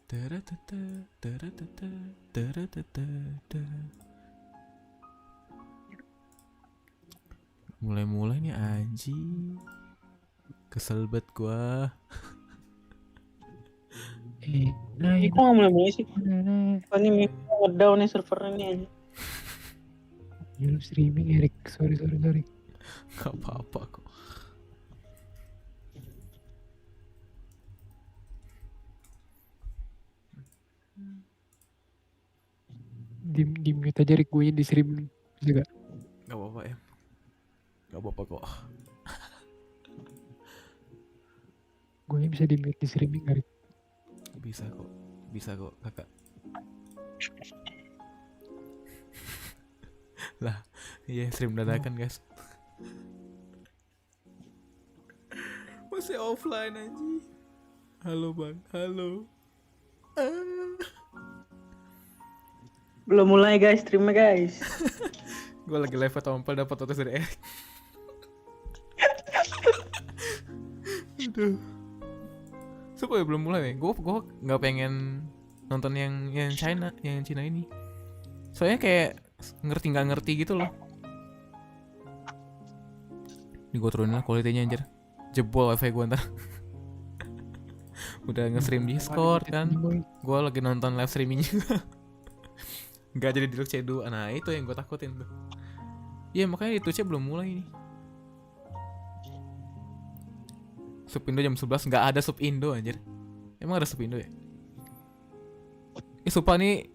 Taratata, taratata, taratata. Mulai-mulai nih anjing. Kesel banget gua. Ini kok nggak mulai-mulai sih? Ini ngedown nih servernya nih aja. Lu streaming Erik, sorry. Gak apa-apa kok. Di mute aja Erik, gue di streaming juga. Gak apa-apa ya. Gak apa-apa kok. Gue bisa di mute di streaming Erik. Bisa kok kakak. Lah, iya stream dadakan guys. Masih offline anjing. Halo bang, halo. Belum mulai guys, streamnya guys. Gue lagi live tompel dapat notis dari Erik. Aduh. Supaya belum mulai nih. Gue nggak pengen nonton yang China, yang Cina ini. Soalnya kayak nggak ngerti gitu loh. Ini gue turunin lah kualitinya anjir. Jebol wifi gue ntar. Udah nge-stream Discord kan. Gue lagi nonton live streaming juga. Gak jadi di C2. Nah itu yang gue takutin tuh. Iya makanya itu belum mulai nih. Sub Indo jam 11. Gak ada sub Indo anjir. Emang ada sub Indo ya? Supa nih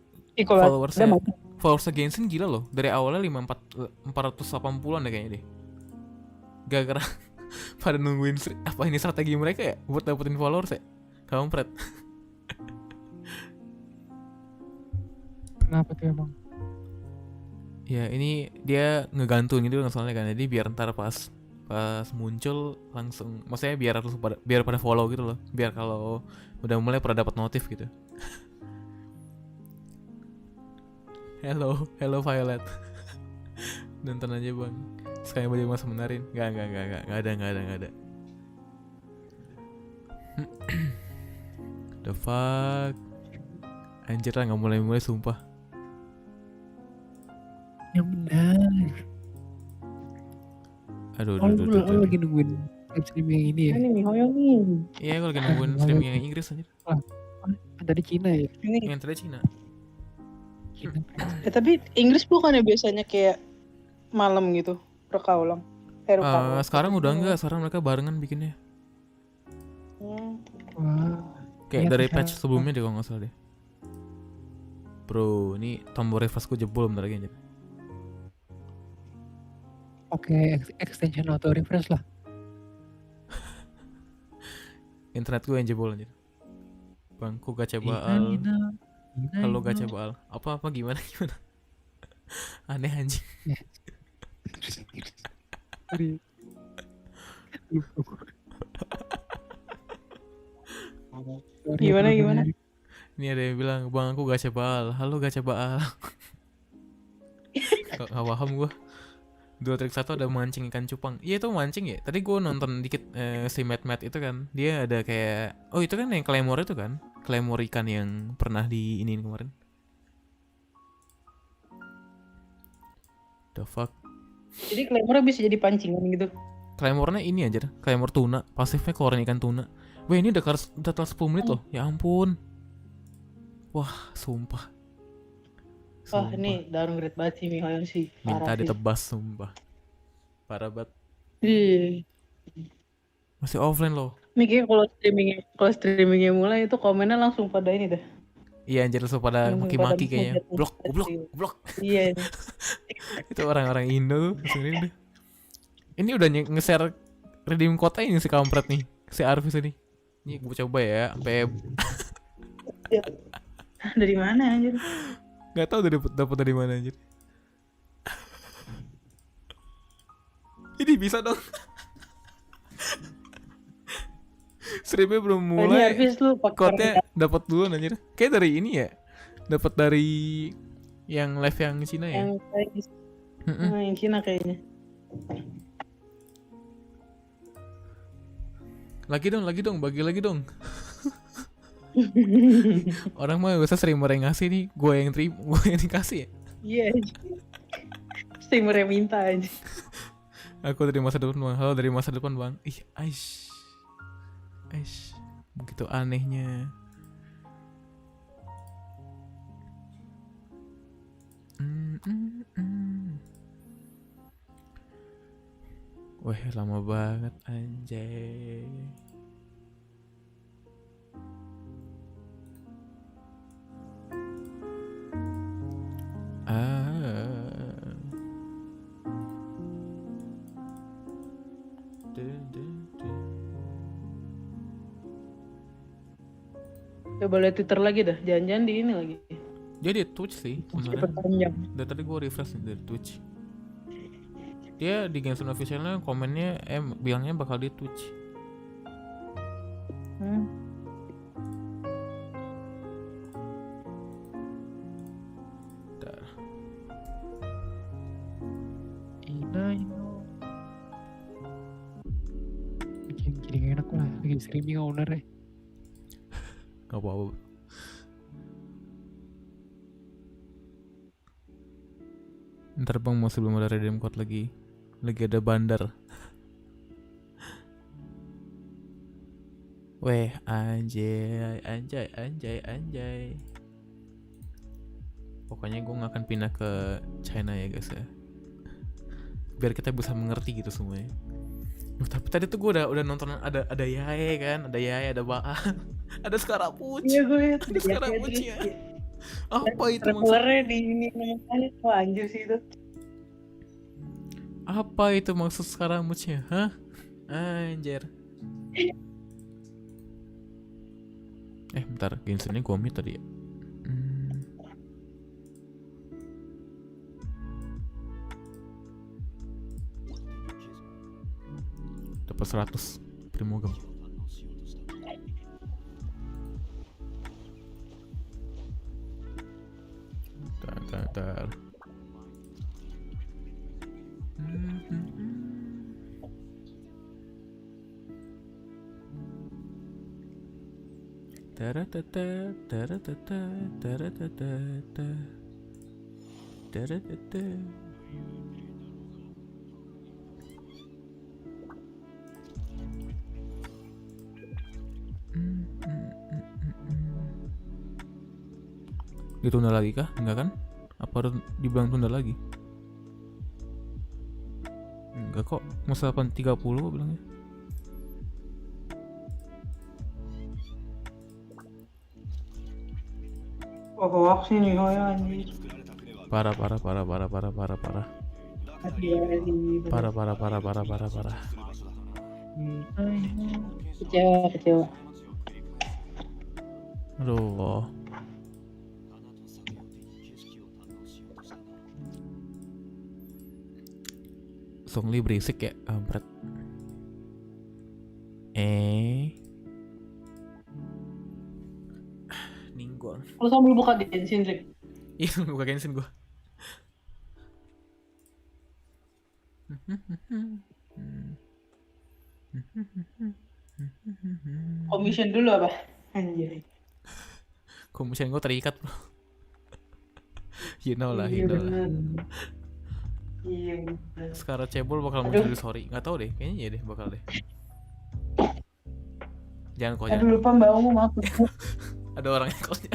followersnya Genshin gila loh. Dari awalnya 480an deh kayaknya deh. Gara-gara pada nungguin apa ini strategi mereka ya buat dapetin followers ya. Kampret. Kenapa tuh emang? Ya ini dia ngegantung gitu soalnya kan. Jadi biar ntar pas muncul langsung, maksudnya biar pada follow gitu loh. Biar kalau udah mulai pada dapat notif gitu. Hello Violet. Nonton aja bang. Sekali baju mas menarin. Gak ada. The fuck. Anjir lah gak mulai sumpah. Yang benar. Aduh. Lagi nungguin live streaming yang ini ya? Ini Mihoyo nih. Iya gue lagi nungguin streaming yang Inggris aja. Ada di Cina ya? Yang tadi Cina. Tapi Inggris bukannya biasanya kayak malam gitu, reka ulang. Sekarang udah enggak, sekarang mereka barengan bikinnya. Wah. Kayak dari patch sebelumnya deh kalau nggak salah deh. Bro, ini tombol refreshku jebol bentar lagi anjir. Oke, extension auto refresh lah. Internetku yang jebol anjir. Bangku gacha baal. Halo gacha baal. Apa gimana? Aneh anjing. Gimana? Ini ada yang bilang, bang aku gacha baal. Halo gacha baal. Gak paham gue. 2 trik 1 ada mancing ikan cupang. Iya itu mancing ya. Tadi gue nonton dikit si Matt itu kan. Dia ada kayak, oh itu kan yang claymore itu kan. Claymore ikan yang pernah diinin kemarin. The fuck. Jadi claymore bisa jadi pancingan gitu. Claymore-nya ini aja, claymore tuna. Pasifnya keluarin ikan tuna. Wah ini udah telat 10 menit loh. Ya ampun. Wah sumpah. Wah ini downgrade banget sih Mihoyo sih. Minta ditebas sumpah. Parah banget. Iya. Masih offline loh. Mikirnya kalau streamingnya mulai itu komennya langsung pada ini dah. Iya anjir langsung pada maki-maki kayaknya. Blok. Iya. Itu orang-orang Indo tuh. Ini udah nge-share redeem kota ini si kampret nih. Si Arvis ini. Ini gue coba ya sampai dari mana anjir? Gak tau dapat dari mana anjir. Ini bisa dong. Streamnya belum mulai. Code-nya dapat dulu anjir. Kayak dari ini ya. Dapat dari yang live yang Cina ya. Yang Cina kayaknya. Lagi dong, bagi lagi dong. Orang mah gak usah streamer yang ngasih nih, gue yang terima, gue yang dikasih ya. Iya. Streamer yang minta aja. Aku dari masa depan bang, halo dari masa depan bang. Ih, aish, begitu anehnya. Wah, lama banget anjay. Coba lihat Twitter lagi dah, jangan-jangan di ini lagi. Dia di Twitch sih kemarin. Dari tadi gue refresh nih dari Twitch. Dia di Genshin officialnya komennya bilangnya bakal di Twitch. Jadi enak lah lagi streaming owner ya. Gak apa-apa. Ntar bang masih belum ada redeem code lagi ada bandar. Weh anjay. Pokoknya gue gak akan pindah ke China ya guys ya, biar kita bisa mengerti gitu semuanya. Tapi tadi tuh gue udah nonton ada Yae kan, ada Yae, ada Baa, ada Scaramouche. Iya gue liat ada Scaramouche ya. Apa itu trailernya di ini namanya? Wah anjir sih itu. Apa itu maksud Scaramouche-nya? Hah? Anjir. Bentar, Genshin-nya gue mute tadi ya. Dapat 100 primogem. Tar. Ditunda lagi kah? Enggak kan? Apa harus dibilang tunda lagi? Enggak kok, masa 8.30 bilangnya. Wkwk sih nih ya anjir. Parah. Kecewa. Aduh. Songli berisik ya, kampret. Ninggong. Lu sambil buka Genshin, Rick? Iya, buka Genshin gua. Commission dulu apa? Anjir. Commission gua terikat bro. You know lah. Iya. Sekarang cebol bakal muncul di story. Nggak tahu deh, kayaknya ya deh bakal deh. Jangan kok. Aduh lupa Mbak Ungu, maaf. Ada orang yang kosnya.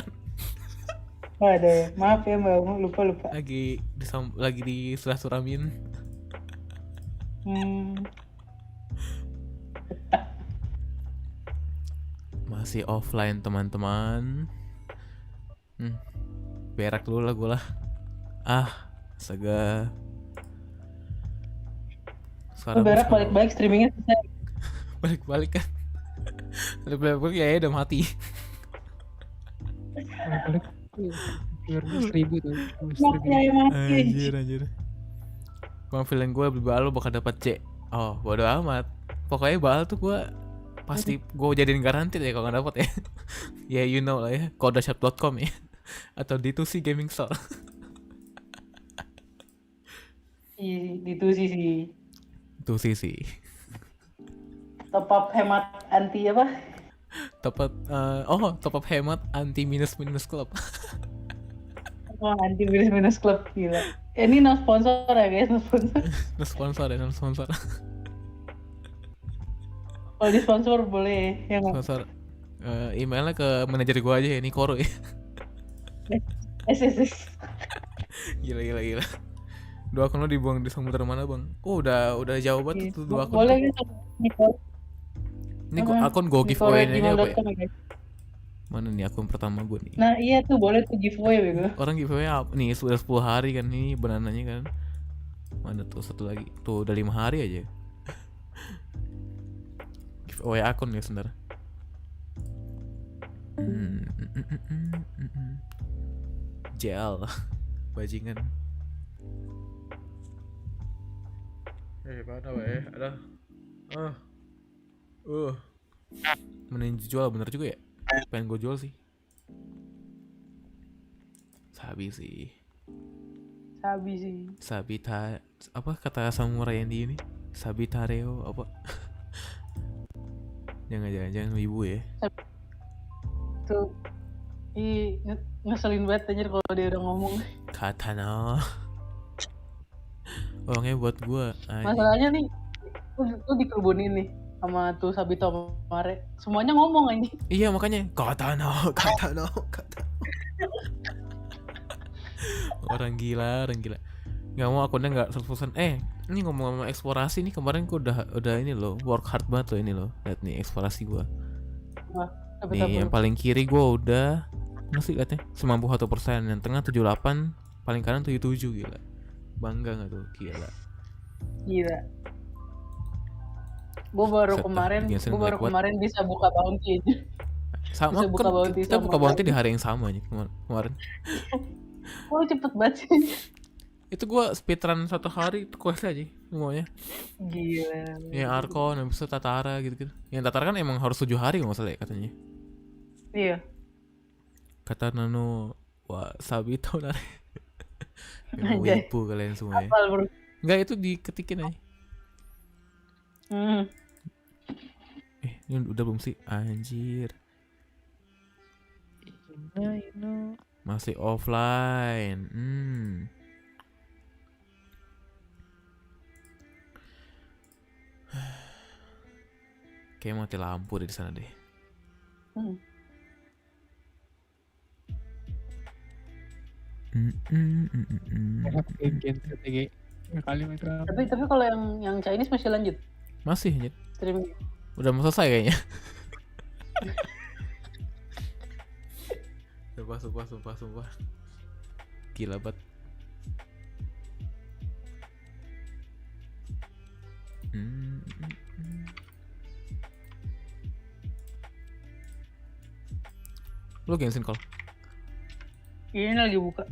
Ada ya, maaf ya Mbak Ungu, lupa. Lagi di silaturahmin. Masih offline teman-teman. Berak dulu lah gue lah. Astaga. Sekarang berak balik-balik streamingnya selesai. Balik-balik kan. Balik-balik ya udah mati. Balik 200.000 tuh. Anjir. Bang feeling gue beli Baal bakal dapat C. Oh bodo amat. Pokoknya Baal tuh gue pasti gue jadiin garansi ya kalau nggak dapet ya. Ya you know lah ya, kodashop.com ya. Atau D2C Gaming Store. D2C sih. Itu sih. Top up hemat anti apa? top up hemat anti minus club. Oh, anti minus club gila. Ini no sponsor ya guys, no sponsor. No sponsor. Kalau di sponsor boleh ya nggak? Sponsor. Emailnya ke manajer gue aja ya, ini Koro ya. SSS. Gila. Dua akun lo dibuang di samudera mana bang? Oh udah jauh banget tuh dua akun. Boleh gitu. Ini akun gue giveaway aja apa ya? Guys. Mana nih akun pertama gue nih? Nah iya tuh boleh tuh giveaway gitu. Orang giveaway apa? Nih sudah 10 hari kan ini banananya kan. Mana tuh satu lagi? Tuh udah 5 hari aja. Giveaway akun ya sebentar. Gel bajingan. Mana weh? Ada. Mending jual bener juga ya. Pengen gue jual sih. Sabi sih. Sabita apa kata samurai yang di ini? Sabitareo apa? Jangan ibu ya. Tuh. Ngeselin banget anjir kalau dia udah ngomong. Katana. Orangnya buat gua. Masalahnya nih, lu dikerubunin nih sama tuh Sabito Mare. Semuanya ngomong anjing. Iya makanya katana. Orang gila. Nggak mau akunnya nggak 100%. Ini ngomong-ngomong eksplorasi nih, kemarin gua udah ini loh, work hard banget loh ini loh. Lihat nih eksplorasi gua. Nih yang paling kiri gua udah masih liatnya 91%, yang tengah 78, paling kanan 77. Gila. Bangga nggak tuh? Gila. Gue baru kemarin bisa buka bounty aja. Sama bisa buka kan bounty kita buka bounty di hari yang sama aja kemarin. Oh cepet banget sih. Itu gue speedrun 1 hari itu quest aja semuanya. Gila. Yang Arkon, habis itu Tatara gitu. Yang Tatara kan emang harus 7 hari nggak salah ya katanya. Iya. Kata Nano, wah Sabito nare. Wibu kalian semua ya. Enggak, itu diketikin aja. Ini udah belum sih? Anjir. Masih offline. Kayak mati lampu deh di sana deh. Tapi kalau yang Chinese masih lanjut? Masih lanjut. Streaming. Udah mau selesai kayaknya. Sumpah. Gila banget. Lo Genshin call? Ini lagi buka.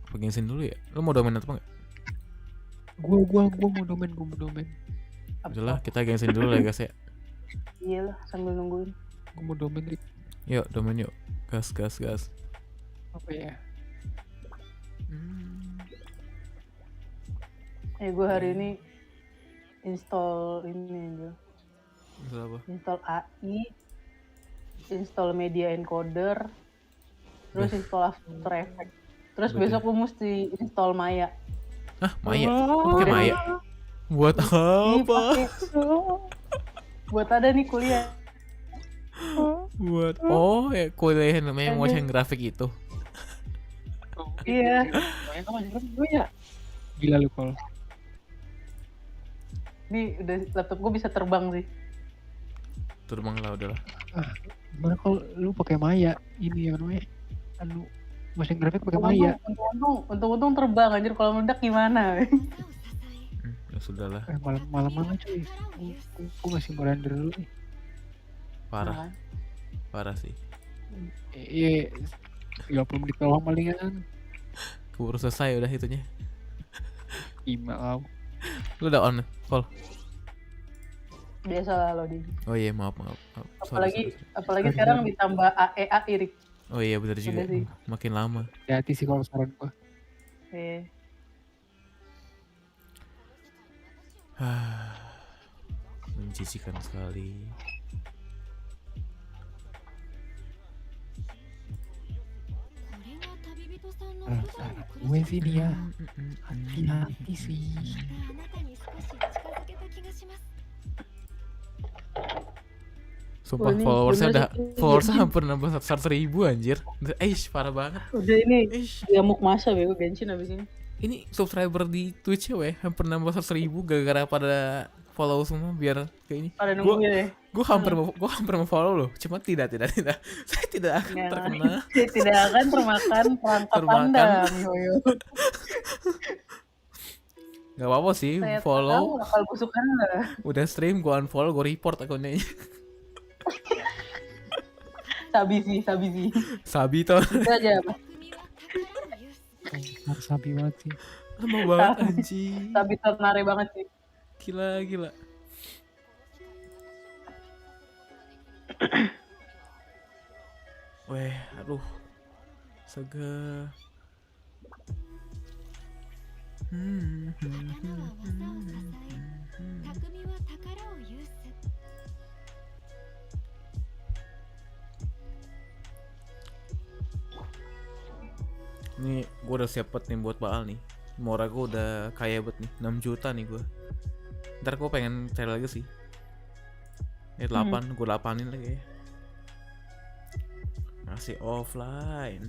Apa Genshin dulu ya? Lo mau domain atau enggak? Gua mau domain. Udahlah, kita Genshin dulu lah guys ya. Iyalah, sambil nungguin. Gua mau domain, Rik. Yuk, domain yuk. Gas. Apa ya? Gue hari ini install ini aja. Install apa? Install AI, install media encoder, terus install After Effects. Terus besok gue mesti install Maya. Hah, Maya? Pakai Maya? Buat apa? Buat ada nih kuliah. Buat ya kuliah namanya motion graphic itu. Iya. Maya kan masih gue ya. Gila lu Kol. Nih udah laptop gue bisa terbang sih. Terbang lah udahlah. Gimana kalau lu pakai Maya? Ini yang namanya motion graphic pakai Maya. Untung terbang anjir, kalau meledak gimana? Ya sudahlah. Malam mana cuy? Gue masih merender dulu nih. Parah sih. Iya, 30 menit doang palingan. Keburu selesai udah itunya. Email. Lu udah on call? Biasa lah lo di. Oh iya, maaf. Apalagi sekarang ditambah AEA irik. Oh iya benar juga. Makin lama. Hati sih kalau saran gua. Menjijikan sekali. gue sih nih ya, hati-hati sih. Sumpah ini followersnya bener udah sih, followersnya Genshin. hampir nambah 100.000 anjir. Parah banget. Udah ini Eish. diamuk masa bego Genshin abis ini. Ini subscriber di Twitch ya weh hampir nambah 100.000 gara-gara pada follow semua biar kayak ini. Pada nungguin ya. Gue hampir mau follow loh, cuma tidak. Saya tidak akan Ya, terkena. saya tidak akan termakan perangkap Anda, Mihoyo. Gak apa-apa sih, Saya follow. tahu akal busuk Anda. Udah stream, gue unfollow, gue report akunnya. Sabi sih. Sabi tuh. Itu aja apa? Harus sabi banget sih. Lama banget anjing. Sabi ternare banget sih. Gila. Weh, aduh. Astaga. Nih, gue udah siap banget nih buat Baal nih. Mora gue udah kaya banget nih, 6 juta nih gue. Ntar gue pengen cari lagi sih. 8, gue 8-in lagi ya. Masih offline.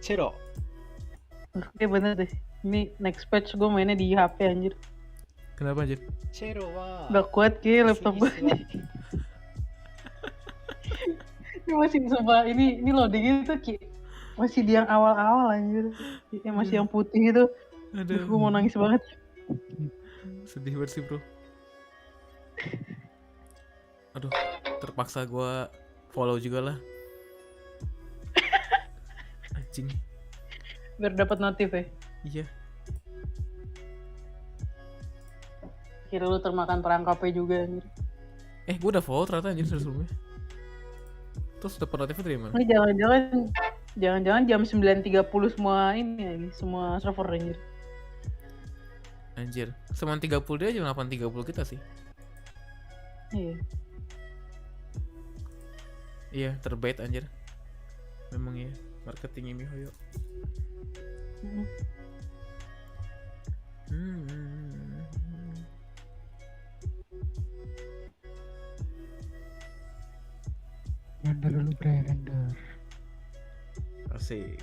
Cero. Oke bener deh. Ini next patch gue mainnya di HP anjir. Kenapa anjir? Cero wah. Udah kuat ki laptop gue. Ini masih sumpah ini loading itu ki masih di yang awal-awal anjir. Yang masih yang putih itu. Aduh, Gue mau nangis banget. sedih banget sih bro. Aduh, terpaksa gue follow juga lah. Anjing. Biar dapat notif ya. Iya. Kira lu termakan perangkapnya juga anjir. Gue udah follow ternyata anjir sebelumnya. Terus dapet notifnya dari mana? Ini jangan-jangan jam 9.30 semua ini lagi, semua server anjir. Anjir, 9.30 dia jam 8.30 kita sih. Iya. Iya, terbaik anjir. Memang ya, marketingnya Mihoyo. Render dulu render. Asik.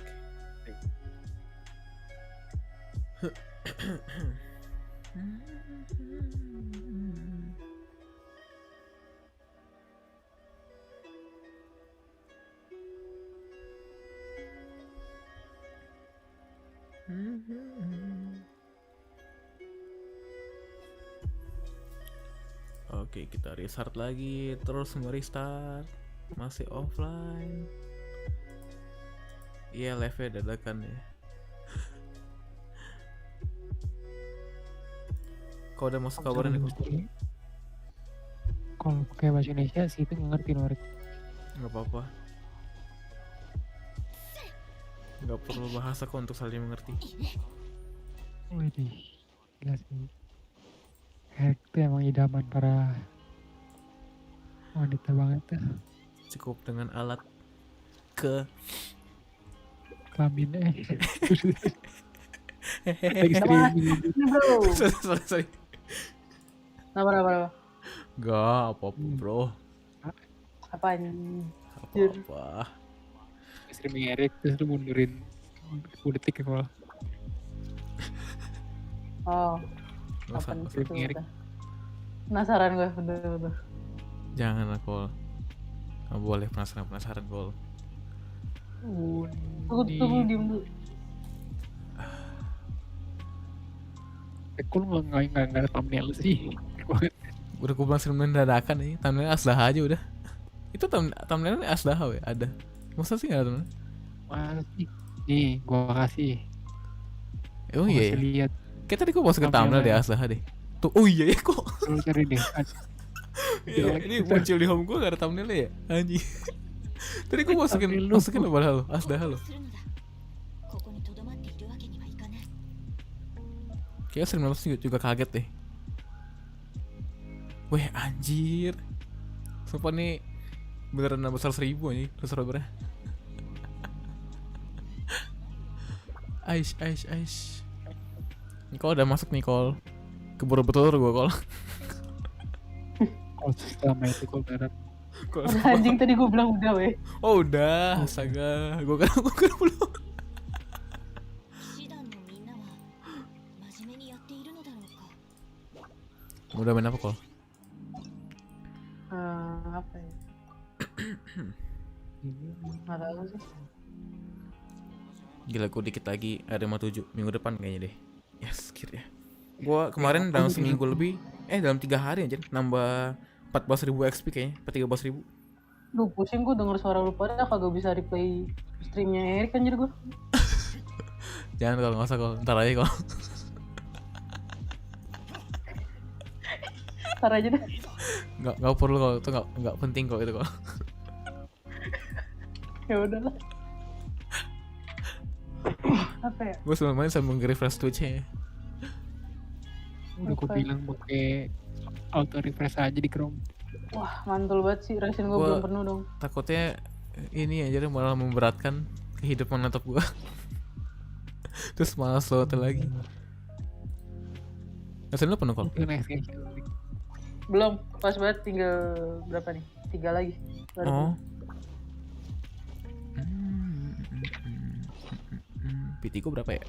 Oke, kita restart lagi, terus nge-restart. Masih offline. Iya, live-nya dadakan ya. Kau udah masuk kabaran nih? Kalau pakai bahasa Indonesia sih itu nggak ngerti Nobar. Nggak apa-apa. Nggak perlu bahasa kok untuk saling mengerti. Widih, gila sih. Itu emang idaman para wanita banget tuh. Cukup dengan alat kelamin Ini bro. sorry. Apa? Gak apa-apa bro. Apaan? Apa-apa. streaming Erik terus lu mundurin 10 detik ya kalau Nggak usah. streaming Erik. Penasaran gue bener. Jangan lah Kol. Nggak boleh penasaran Kol. Tunggu diem dulu. Kok lu nggak ada thumbnail sih? Udah gue bilang streaming dadakan nih. Thumbnailnya Asdaha aja udah. Itu thumbnailnya Asdaha we ada. Masa sih nggak ada thumbnail? Mana sih? Nih, gua kasih. Oh iya. Lihat. Kayak tadi gue masukin thumbnail di Asdaha deh. Tuh, oh iya ya kok. Lu cari deh. Iya, ini muncul di home gue gak ada thumbnailnya ya? Anjing. Tadi gue masukin apa hal Asdaha lo. Kayaknya stream nonton juga kaget deh. Weh anjir. Sumpah nih beneran nambah 100.000 nih subscribernya. Aish. Nicole udah masuk Nicole. Keburu betul gue Call. Kalau selama itu kok berat. Udah anjing tadi gue bilang udah weh. Oh udah, astaga. Gue kira belum. Udah main apa Call? Apa ya? Nggak tahu sih. Gila gue dikit lagi RD57 minggu depan kayaknya deh. Yes, kira ya. Gue kemarin dalam seminggu lebih, dalam 3 hari aja nambah 14.000 XP kayaknya, 13.000. Duh pusing gue denger suara lu pada kagak bisa replay streamnya Erik anjir gue. Jangan kalau nggak usah Call, ntar aja Call. Ntar aja deh. Nggak perlu kalau itu nggak penting kok itu Call. Ya udahlah. Apa ya? Gue sebelum main sambil nge-refresh Twitch-nya ya. Udah gue bilang pakai auto refresh aja di Chrome. Wah mantul banget sih, resin gue belum penuh dong. Takutnya ini aja malah memberatkan kehidupan laptop gue. Terus malah slow lagi. Resin lu penuh Call? Belum, pas banget tinggal berapa nih? 3 lagi. Oh. PT ku berapa ya?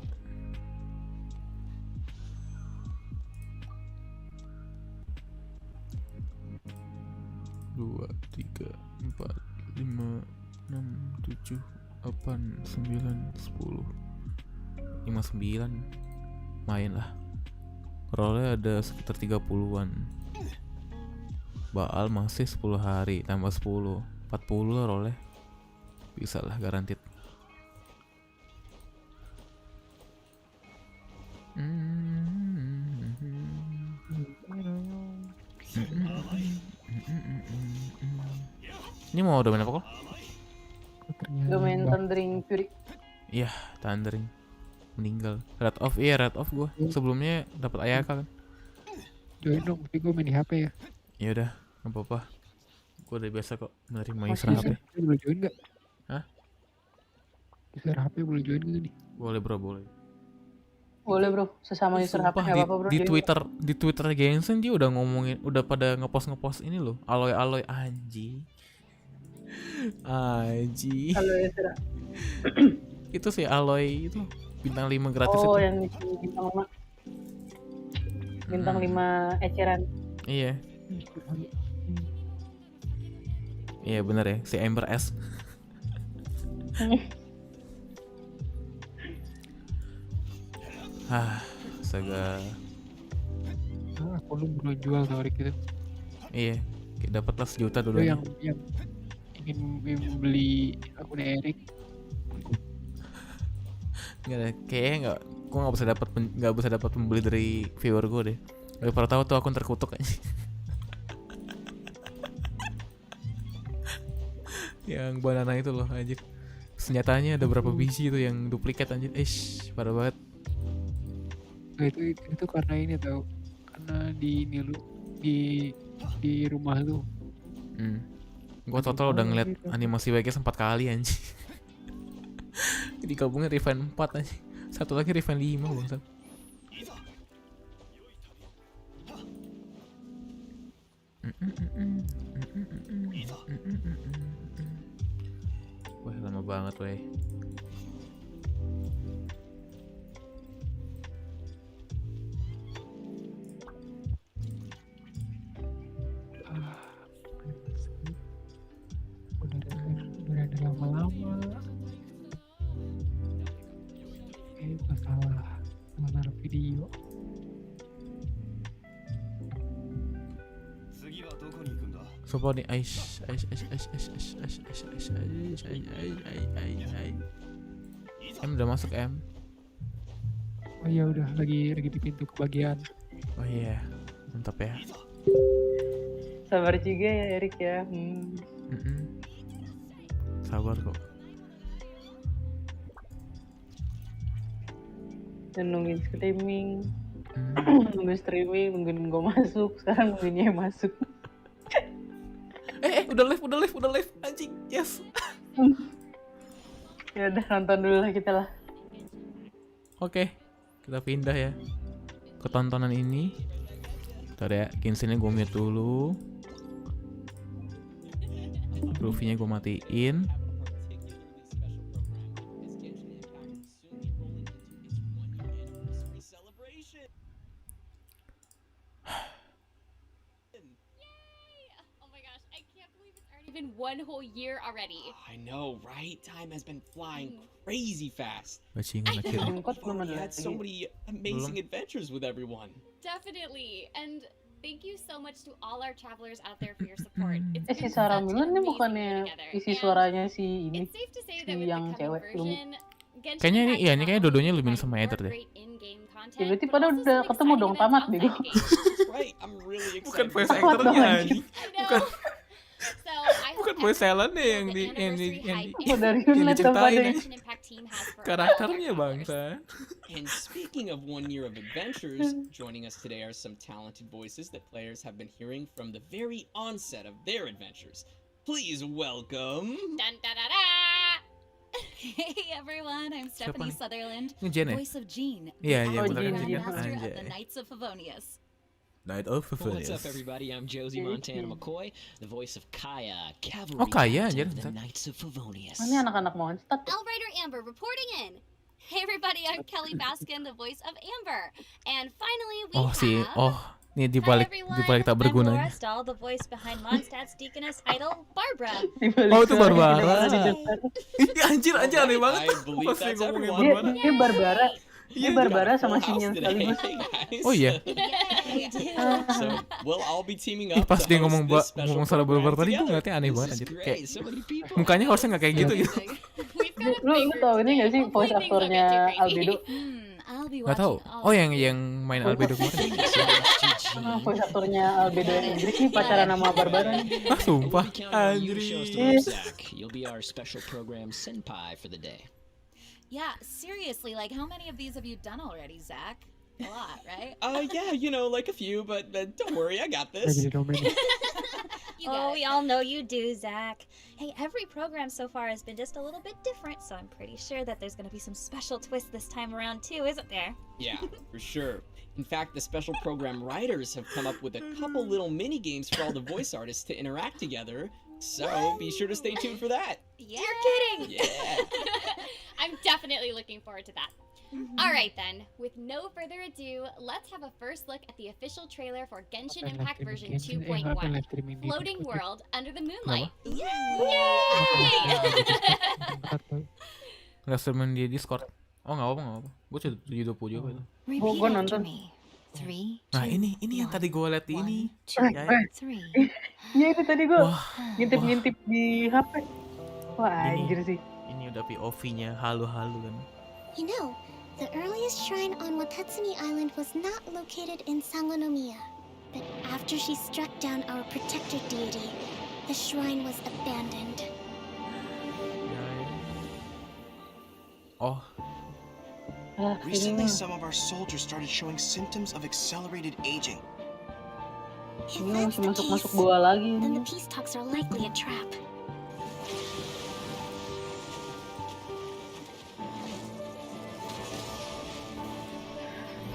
Dua, 3, 4, 5, 6, 7, 8, 9, 10, 59. Main lah. Rollnya ada sekitar 30-an. Baal masih 10 hari tambah 10, 40 lah rollnya. Bisa lah garantit. Ini mau udah main apa kok? Gue main Thundering Fury. Iya, Thundering. Meninggal. Red off, iya red off gue. Sebelumnya dapat Ayaka kan. Join dong, tapi gue main di HP ya. Ya udah, nggak apa-apa. Gue udah biasa kok menerima user HP. Boleh join nggak? Hah? User HP boleh join gitu nih? Boleh bro, boleh. Boleh bro, sesama user HP nggak apa-apa bro. Di Twitter Genshin dia udah ngomongin, udah pada ngepost ini loh, aloy anji. Halo ya Sera. Itu sih aloy itu bintang 5 gratis itu. Oh yang bintang 5. Bintang 5 eceran. Iya. Iya bener ya, si Ember S. Astaga. Aku lu belum jual tarik gitu. Iya, dapat lah 1 juta dulu. Yang ingin membeli akun Erik. Nggak deh, kayaknya gue nggak bisa dapat pembeli dari viewer gue deh. Gak pernah tahu tuh akun terkutuk aja. Yang banana itu loh anjir. Senjatanya ada berapa biji itu yang duplikat anjir. Parah banget. Nah, itu karena ini tau, karena di ini lu di rumah lu. Gue total udah ngeliat animasi WK 4 kali anjir. Digabungin Refine 4 anjir. Satu lagi Refine 5 bangsat. Wah lama banget weh. Udah ada lama-lama. Salah naruh video. Sopo nih M udah masuk M. Oh iya udah lagi di pintu kebagian. Oh iya, mantap ya. Sabar juga ya Erik ya. Sabar kok. Dan nungguin streaming. Nunggu streaming, nungguin gue masuk, sekarang nungguin dia masuk. Udah live, anjing, yes. Ya udah nonton dulu lah kita lah. Oke, kita pindah ya ke tontonan ini. Bentar ya, Genshin-nya gue mute dulu. Groovy-nya gue matiin. Been one whole year already. I know, right? Time has been flying crazy fast. Bajingan akhirnya. We've already had so many amazing adventures with everyone. Definitely, and thank you so much to all our travelers out there for your support. It's Si been Sarah such Milan an nih amazing bukannya year together. isi And suaranya si ini. it's safe to say si that with yang the cewek, coming version, Genshin Kayaknya ini, Impact iya, ini kayaknya not only dua-duanya lebih provides sama more Ether deh. great in-game content, Ya berarti but pada also udah some ketemu dong, exciting tamat events bego. outside the game. Right, I'm really Bukan excited. voice Tamat actornya dong, anjing. I know. Bukan So I bukan hope voice everyone talent-nya feels yang the di anniversary hype Oh, dari and yang Yunus diceritain pada ya. Genshin Impact team has for all Karakternya our travelers. bangsa. And speaking of 1 year of adventures, joining us today are some talented voices that players have been hearing from the very onset of their adventures. Please welcome... Dun, da, da, da. Hey everyone, I'm Stephanie nih? Sutherland, Ini Jen ya? voice of Jean, Iya, the iya, bener acting kan, Jean. grandmaster of the Anjay. Knights of Favonius. Night of What's up, Favonius. everybody? I'm Josie Montana McCoy, the voice of Kaya, cavalry Oh, Kaya, captain anjir, of the bentar. Knights of Favonius. Ini anak-anak Mondstadt. Elrider Amber reporting in. Hey everybody, I'm Kelly Baskin, the voice of Amber. And finally we Ini di balik tak I'm bergunanya. Laura Stahl, the voice behind Mondstadt's Deaconess idol, Barbara. Oh, itu Barbara. Dia anjir aneh banget. I believe Pas that's dia ngomongin everyone. Barbara. dia Barbara. Dia Barbara Got a sama full Shinyan house today, sekaligus. guys. Oh iya. Yay! So we'll all be teaming Ih, up pas to dia host ngomong this special ngomong salah program Barbara tadi gue together. ngeliatnya aneh This banget is anjir. great. Kayak So many people. mukanya harusnya nggak kayak gitu gitu. We've got a Lu tau ini gak sih voice Hopefully things don't aktornya get too crazy. Albedo? I'll be Nggak tahu. watching all Oh of yang you. main Albedo kemarin. Thank you so much to Jean. Voice aktornya Albedo yang Inggris nih pacaran sama Barbara nih. Ah sumpah. We'll be counting on you to show us the Anjir. ropes, Zach. You'll be our special program senpai for the day. Yeah, seriously, like how many of these have you done already, Zach? A lot, right? Yeah, you know, like a few, but don't worry, I got Saya this. jadi domain. You got it. We all know you do, Zach. Hey, every program so far has been just a little bit different, so I'm pretty sure that there's gonna be some special twists this time around too, isn't there? Yeah, for sure. In fact, the special program writers have come up with a couple little mini games for all the voice artists to interact together. So be sure to stay tuned for that. Yeah. You're kidding. Yeah. I'm definitely looking forward to that. All right then, with no further ado, let's have a first look at the official trailer for Genshin Apa yang Impact live version streaming Genshin? Apa yang 2.1, live streaming di Floating Discord? World Under the Moonlight. Yay! Angkat tuh. Nggak streaming di Discord. Oh nggak apa-apa. Gue cuma 720 juga itu. Gua Repeat after nonton. me. 3, Nah ini yang tadi gue liat di ini. 2, Ya, 3. Iya itu tadi gue Wah, ngintip-ngintip di HP. Wah anjir sih. ini udah POV-nya halu-halu kan. You know, the earliest shrine on Watatsumi Island was not located in Sangonomiya. But after she struck down our protector deity, the shrine was abandoned. Oh, Ah, Recently, ini some of our soldiers started showing symptoms of accelerated aging. If ini that's masih the masuk case, bola lagi. then Ini. the peace talks are likely a trap.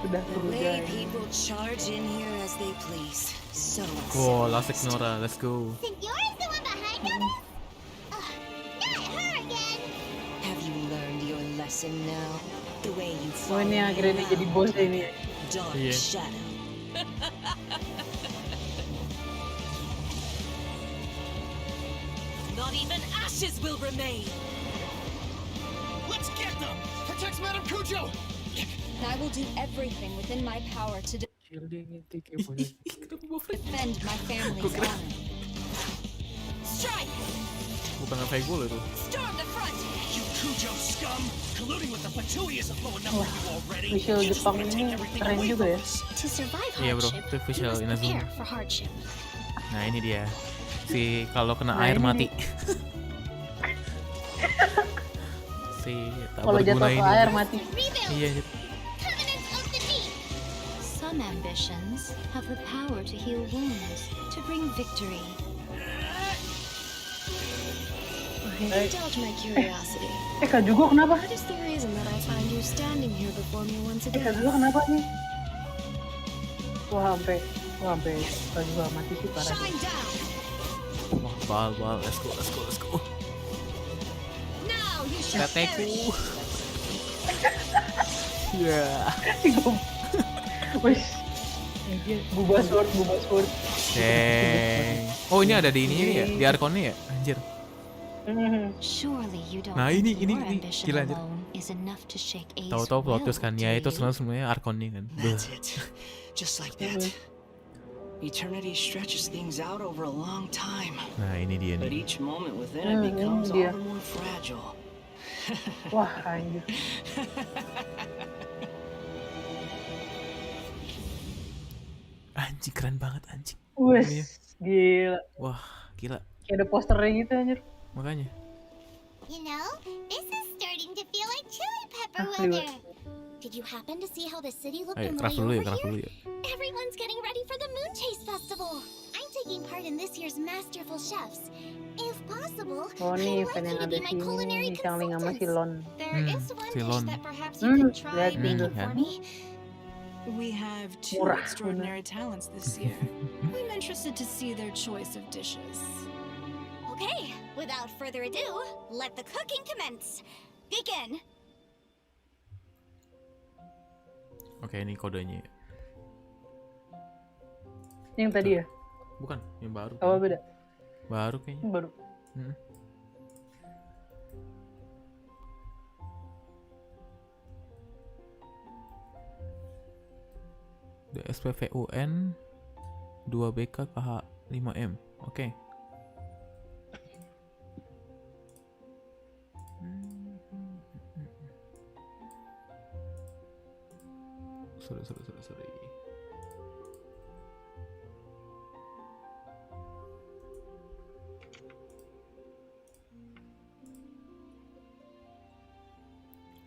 Sudah berubah. People charge in here as they please. So wow, Last Ignora, let's go. Signora's the one behind all this? Ugh, not her again! have you learned your lesson now? The way you Oh ini yang akhirnya dia jadi bos ini. Dark Iya. shadow. Not even ashes will remain. Let's get them! Protect Madame Kujo! I will do everything within my power to Shielding itu kayak boleh. defend my family's honor. Strike! Bukan apa gue loh itu. Storm the front! You Kujo scum! Colluding with the Fatui isn't low enough for you already! Visual You just Jepang wanna ini take everything keren away juga from ya. us. To survive Iya bro, hardship, itu you visual must Inazuma. prepare for hardship. Nah ini dia. Si kalau kena Nah, air ini mati. Si tak Kalau jatuh berguna ke ini. air mati. Iya. Covenant of the Deep! Some ambitions have the power to heal wounds, to bring victory. Indulge my curiosity. Kak juga kenapa? What is the reason that I find you standing here before me once again? Kak juga kenapa nih? Wah, sampai Kak juga mati sih parah. Wah, bal, let's go. Kateku. Ya. Wih, bubas sword. Deng. Oh, ini ada di ininya ya, di Arkonnya ya, anjir. Surely you don't Nah, think ini your ambition gila anjir. alone is enough to shake A's Tahu-tahu plot will, twist kan, ya itu sebenarnya Arkonnya kan. That's it. Just like that. Eternity stretches things out over a long time. Nah, ini dia But nih. each moment within it becomes all the more fragile. Wah, anjir. Anjing keren banget anjing. Wih, gila. Wah, gila. Kayak ada posternya gitu anjir. Makanya. You know, this is starting to feel like chili pepper weather. Did you happen to see how the city looked Ayo, on the craft way dulu over ya. here? Everyone's getting ready for the Moon Chase Festival. I'm taking part in this year's Masterful Chefs. If possible, Oh nih, I'd fan yang like you to ada be my sini, culinary Changling sama si consultants. Lon. There is one si dish Lon. that perhaps you could try lihat making dulu. for me. We have two Murah, extraordinary talents this year. I'm interested to see their choice of dishes. Okay, without further ado, let the cooking commence. Begin. Oke, ini kodenya. Yang tadi ya? Bukan, yang baru. Apa beda? Baru kayaknya. Yang baru. DSPVUN 2BK KH 5M. Oke. Sorry.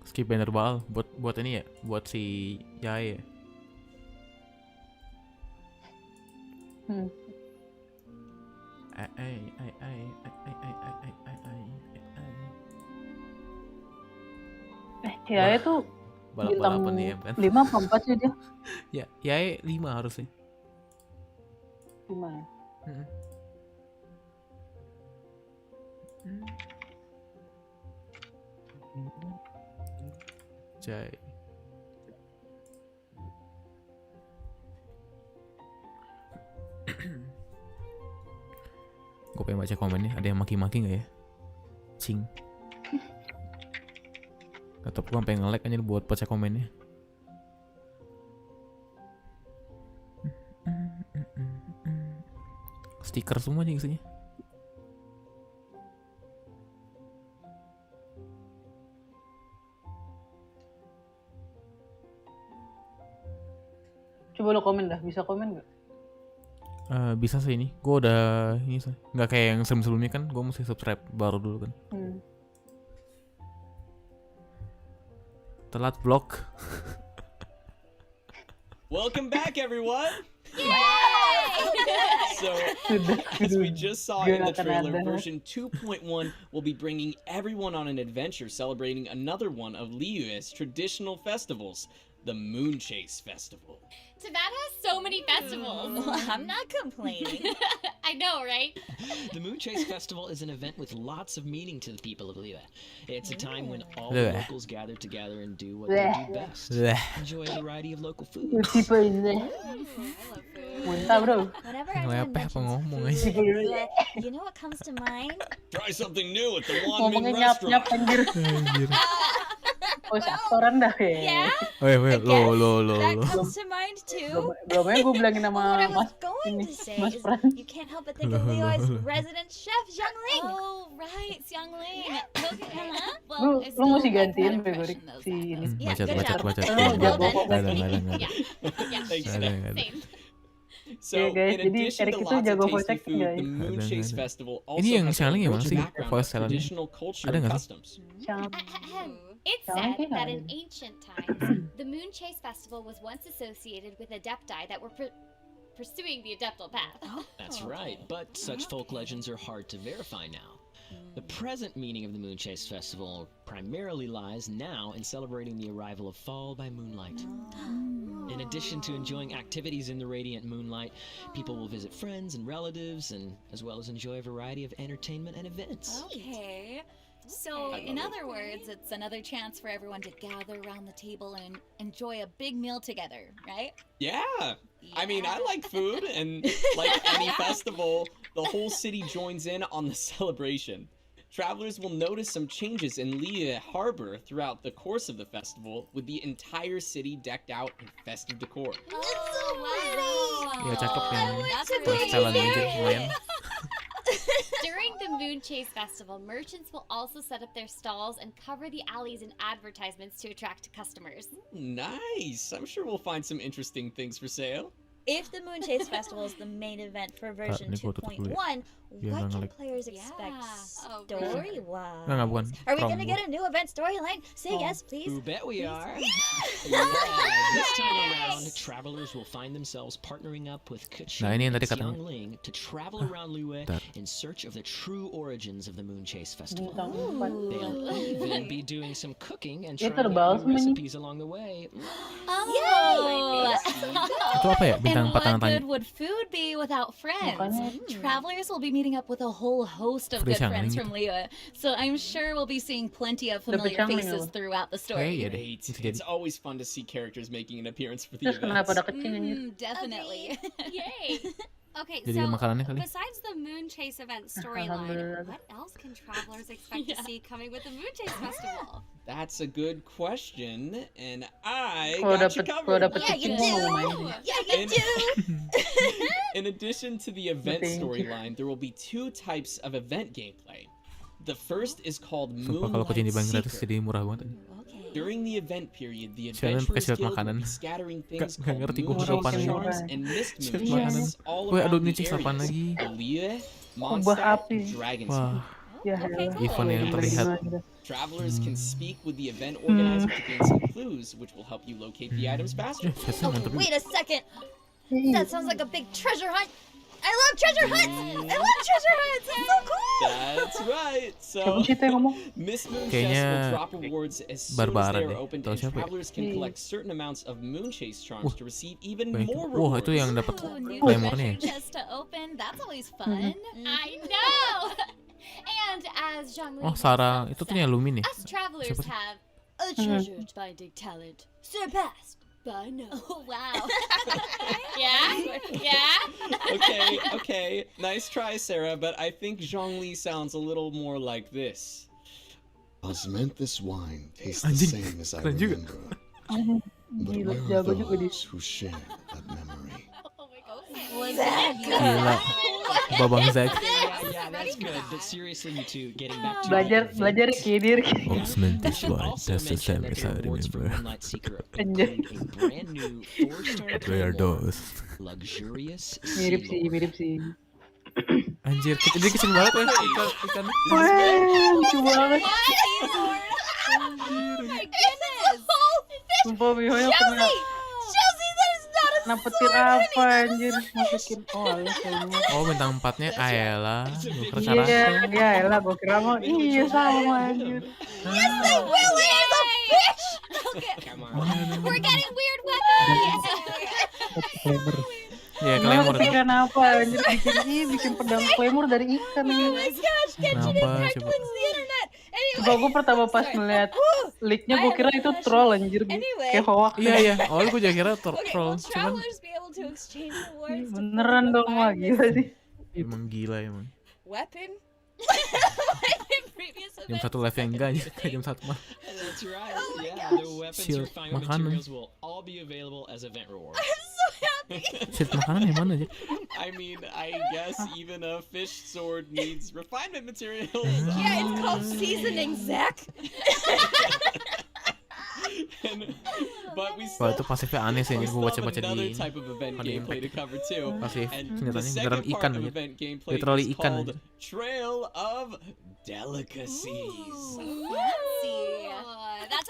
Skip banner bal buat ini ya, buat si Yae ya. Ya itu balap-balapan nih ya kan. 5 apa 4 sih dia? Ya, Yae 5 harusnya. 5 ya? Jai. Gue pengen baca komennya, ada yang maki-maki gak ya? Cing. Atau gue pengen nge-like aja buat baca komennya. Stiker semua nih isinya. Coba lo komen dah, bisa komen gak? Bisa sih ini, gue udah ini sih, nggak kayak yang sebelumnya kan, gue mesti subscribe baru dulu kan. Telat blok. Welcome back, everyone. So, as we just saw in the trailer, version 2.1 will be bringing everyone on an adventure celebrating another one of Liyue's traditional festivals, the Moon Chase Festival. Tibet has so many festivals. Well, I'm not complaining. I know, right? The Moon Chase Festival is an event with lots of meaning to the people of Liyue. It's a time when all the locals gather together and do what they do best. Enjoy a variety of local food. Muntah bro. Whenever anyone mentions you know what comes to mind? Try something new at the Wanmin Ngomongnya nyap-nyap restaurant. anjir. Oh, aktoran dah ya. Lo. That comes to mind too. Belum aja gue bilangin sama What I Mas was going ini, to say Mas is Pran. you can't help but think of Leo's resident chef, Xiangling. Oh, right, Xiangling. Okay. Lu Well, mesti gantiin Gregory si ini. Baca. Thanks, Same. So, guys, in jadi addition Eric to itu lots jago of voice tasty acting, food, guys. the Moon Chase Festival also Ini yang has a Xiangling ya, rich Bang, sih? background Voice of talent-nya? traditional culture Ada and nggak sih? customs. It's said that in ancient times, the Moon Chase Festival was once associated with adepti that were pursuing the adeptal path. That's right, but such folk legends are hard to verify now. The present meaning of the Moon Chase Festival primarily lies now in celebrating the arrival of fall by moonlight. In addition to enjoying activities in the radiant moonlight, people will visit friends and relatives, and as well as enjoy a variety of entertainment and events. Okay. So, in other words, it's another chance for everyone to gather around the table and enjoy a big meal together, right? Yeah. I mean, I like food, and like any festival, the whole city joins in on the celebration. Travelers will notice some changes in Liyue Harbor throughout the course of the festival, with the entire city decked out in festive decor. Ya cakep ya. Setelan aja lumayan. During the Moon Chase Festival, merchants will also set up their stalls and cover the alleys in advertisements to attract customers. Nice! I'm sure we'll find some interesting things for sale. If the Moon Chase Festival is the main event for version 2.1, what can players expect story-wise? Bukan. Are we gonna get a new event storyline? Say yes, please. You bet we are. Yeah, this time around, travelers will find themselves partnering up with Keqing ini yang and tadi katanya. Xiangling to travel around Liyue in search of the true origins of the Moon Chase Festival. They'll even be doing some cooking and trying out new recipes along the way. Itu apa ya? And what good would food be without friends? Travelers will be meeting up with a whole host of good friends from Liyue, so I'm sure we'll be seeing plenty of familiar faces throughout the story. It's always fun to see characters making an appearance for the events. Definitely. Yay! Okay, Jadi so makanannya kali. Besides the Moon Chase event storyline, what else can travelers expect to see coming with the Moon Chase Festival? That's a good question, and I got you covered. Yeah, you do. Yeah, you do. In addition to the event storyline, there will be two types of event gameplay. The first is called Moonlight Seeker. During the event period, the Adventurers Guild will be scattering things called moonchase charms and mist moonchases all around the areas of Liyue, Mondstadt, and Dragonstone. Event yang terlihat. Travelers can speak with the event organizer to gain some clues, which will help you locate the items faster. Wait a second. That sounds like a big treasure hunt. I love treasure hunts! I love treasure hunts! It's so cool! That's right! So, Miss Moonchase will drop rewards as soon as they are opened, and travelers can collect certain amounts of Moonchase charms to receive even more rewards. Itu yang dapat New glamournya. treasure chests to open, that's always fun. I know! And as Zhang Li Sarah, itu tuh yang Lumin ya? us travelers have a treasured finding talent surpassed by no. Oh, wow. Yeah? Okay. Nice try, Sarah, but I think Zhongli sounds a little more like this. Osmanthus wine tastes the same as I remember. But where are those who share that memory? Gila. Babang Zack. Yeah, that's good. But seriously, you two, getting back to belajar kidir. Osmanthus wine tastes the same as I remember. Where are those? Luxurious. Mirip sih. Anjir, ini kecil banget ya ikan. Wah, lucu banget. Oh my goodness! Sumpah Mihoyo pernah. Chelsea, that is not a Napetin apa anjir, masukin kayaknya. Oh, bintang 4-nya Ayla. Iya, Ayla, gua kira mau sama anjir. Yes, the Willy is a bitch! Okay, we're getting weird weapons! Ya, Claymore. Ikan apa anjir, bikin pedang Claymore dari ikan ini. Oh my gosh, can you detect what's the internet? Coba gue pertama pas ngeliat leak-nya gue kira itu troll anjir, kayak hoax. Iya. Awalnya gue juga kira troll, cuman beneran dong, wah gila sih. Emang gila emang. Weapon? Jam 1 live yang enggak aja, jam 1 mah. That's right. Yeah, the weapons and refinement materials will all be available as event rewards. I'm so happy. Shit, makanan yang mana aja? I mean, I guess even a fish sword needs refinement materials. Yeah, it's called seasoning, Zach. But we Wah, itu pasifnya aneh sih, gue baca-baca di type of event gameplay to cover too. Pasif, And ternyata the beneran second ikan part of aja. event gameplay Literally is ikan called aja. Trail of Delicacies. Fancy.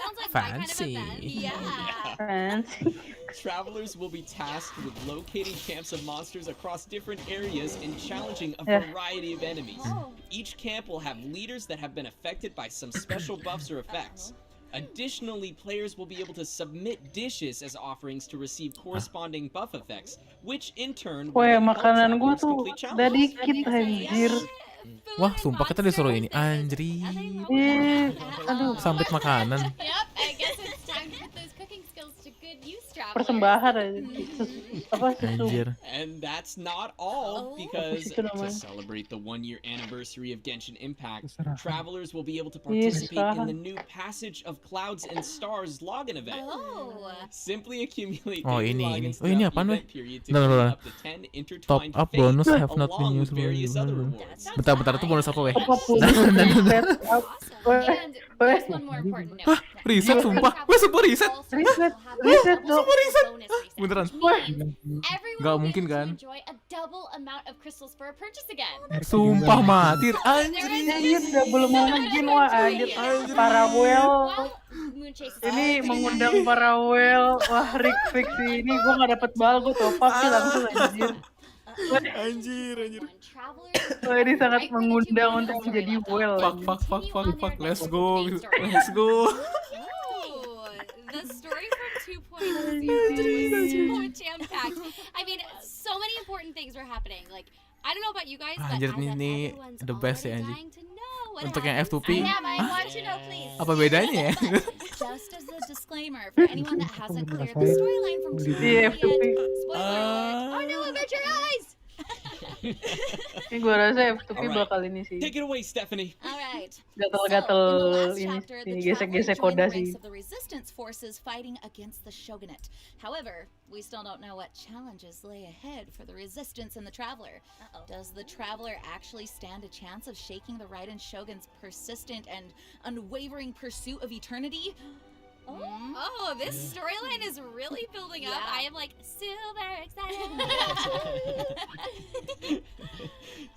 sounds like my kind of Fancy. event. Yeah. Fancy. Travelers will be tasked with locating camps of monsters across different areas and challenging a Yeah. variety of enemies. Each camp will have leaders that have been affected by some special buffs or effects. Additionally, players will be able to submit dishes as offerings to receive corresponding buff effects, which in turn will Weh, then help makanan gua travelers tuh complete udah challenges. dikit anjir. Wah, sumpah kita disuruh ini anjir. Aduh, Sambit makanan. Yep, I guess it's time to put those cooking skills to good use, travelers. persembahan aja. Apa susu? Anjir. And that's not all, because Itu to namanya. celebrate the 1-year anniversary of Genshin Impact, Serahan. travelers will be able to Yes, participate in serahan. the new Passage of Clouds and Stars login event. Oh. Simply accumulate Oh, daily ini. logins Oh, ini throughout apaan, the weh? event period to Bentar, gain bentar. up to 10 Top intertwined up fates, bonus have not been along with used. various other rewards. Bentar, itu bonus apa weh? Apa pun set up. And there's one more important note. Hah? Riset sumpah. Weh, sumpah riset. Riset dong. Beneran. Everyone Gak will be mungkin able to kan? enjoy a double amount of crystals for a purchase again. Sumpah matir Anjir, anjir. double mungkin wah anjir. Parallel. Ini mengundang parallel. Wah, Rick fix ini gua nggak dapet bal, gua top up sih langsung anjir. Anjir. Wah, ini sangat mengundang untuk menjadi well. Fuck. Let's go. Let's go. Oh, the story from 2.0 was so jam-packed. I mean, so many important things were happening. Like, I don't know about you guys, but Anjir I bet ini everyone's the best ya already anjir. dying to know what Untuk yang happens. F2P. I want to know, please. Apa bedanya ya? Just as a disclaimer for anyone that hasn't cleared the storyline from 2 Iya, yet. F2P. Spoiler alert. Oh no, avert your eyes! Ini gua rasa F2P Alright. bakal ini sih. Take it away, Stephanie. All right. Gatel-gatel So, in the last ini, chapter, the ini traveler gesek-gesek joined koda the ranks sih. of the resistance forces fighting against the shogunate. However, we still don't know what challenges lay ahead for the resistance and the traveler. Does the traveler actually stand a chance of shaking the Raiden shogun's persistent and unwavering pursuit of eternity? Oh, this storyline is really building up. Yeah. I am like super excited.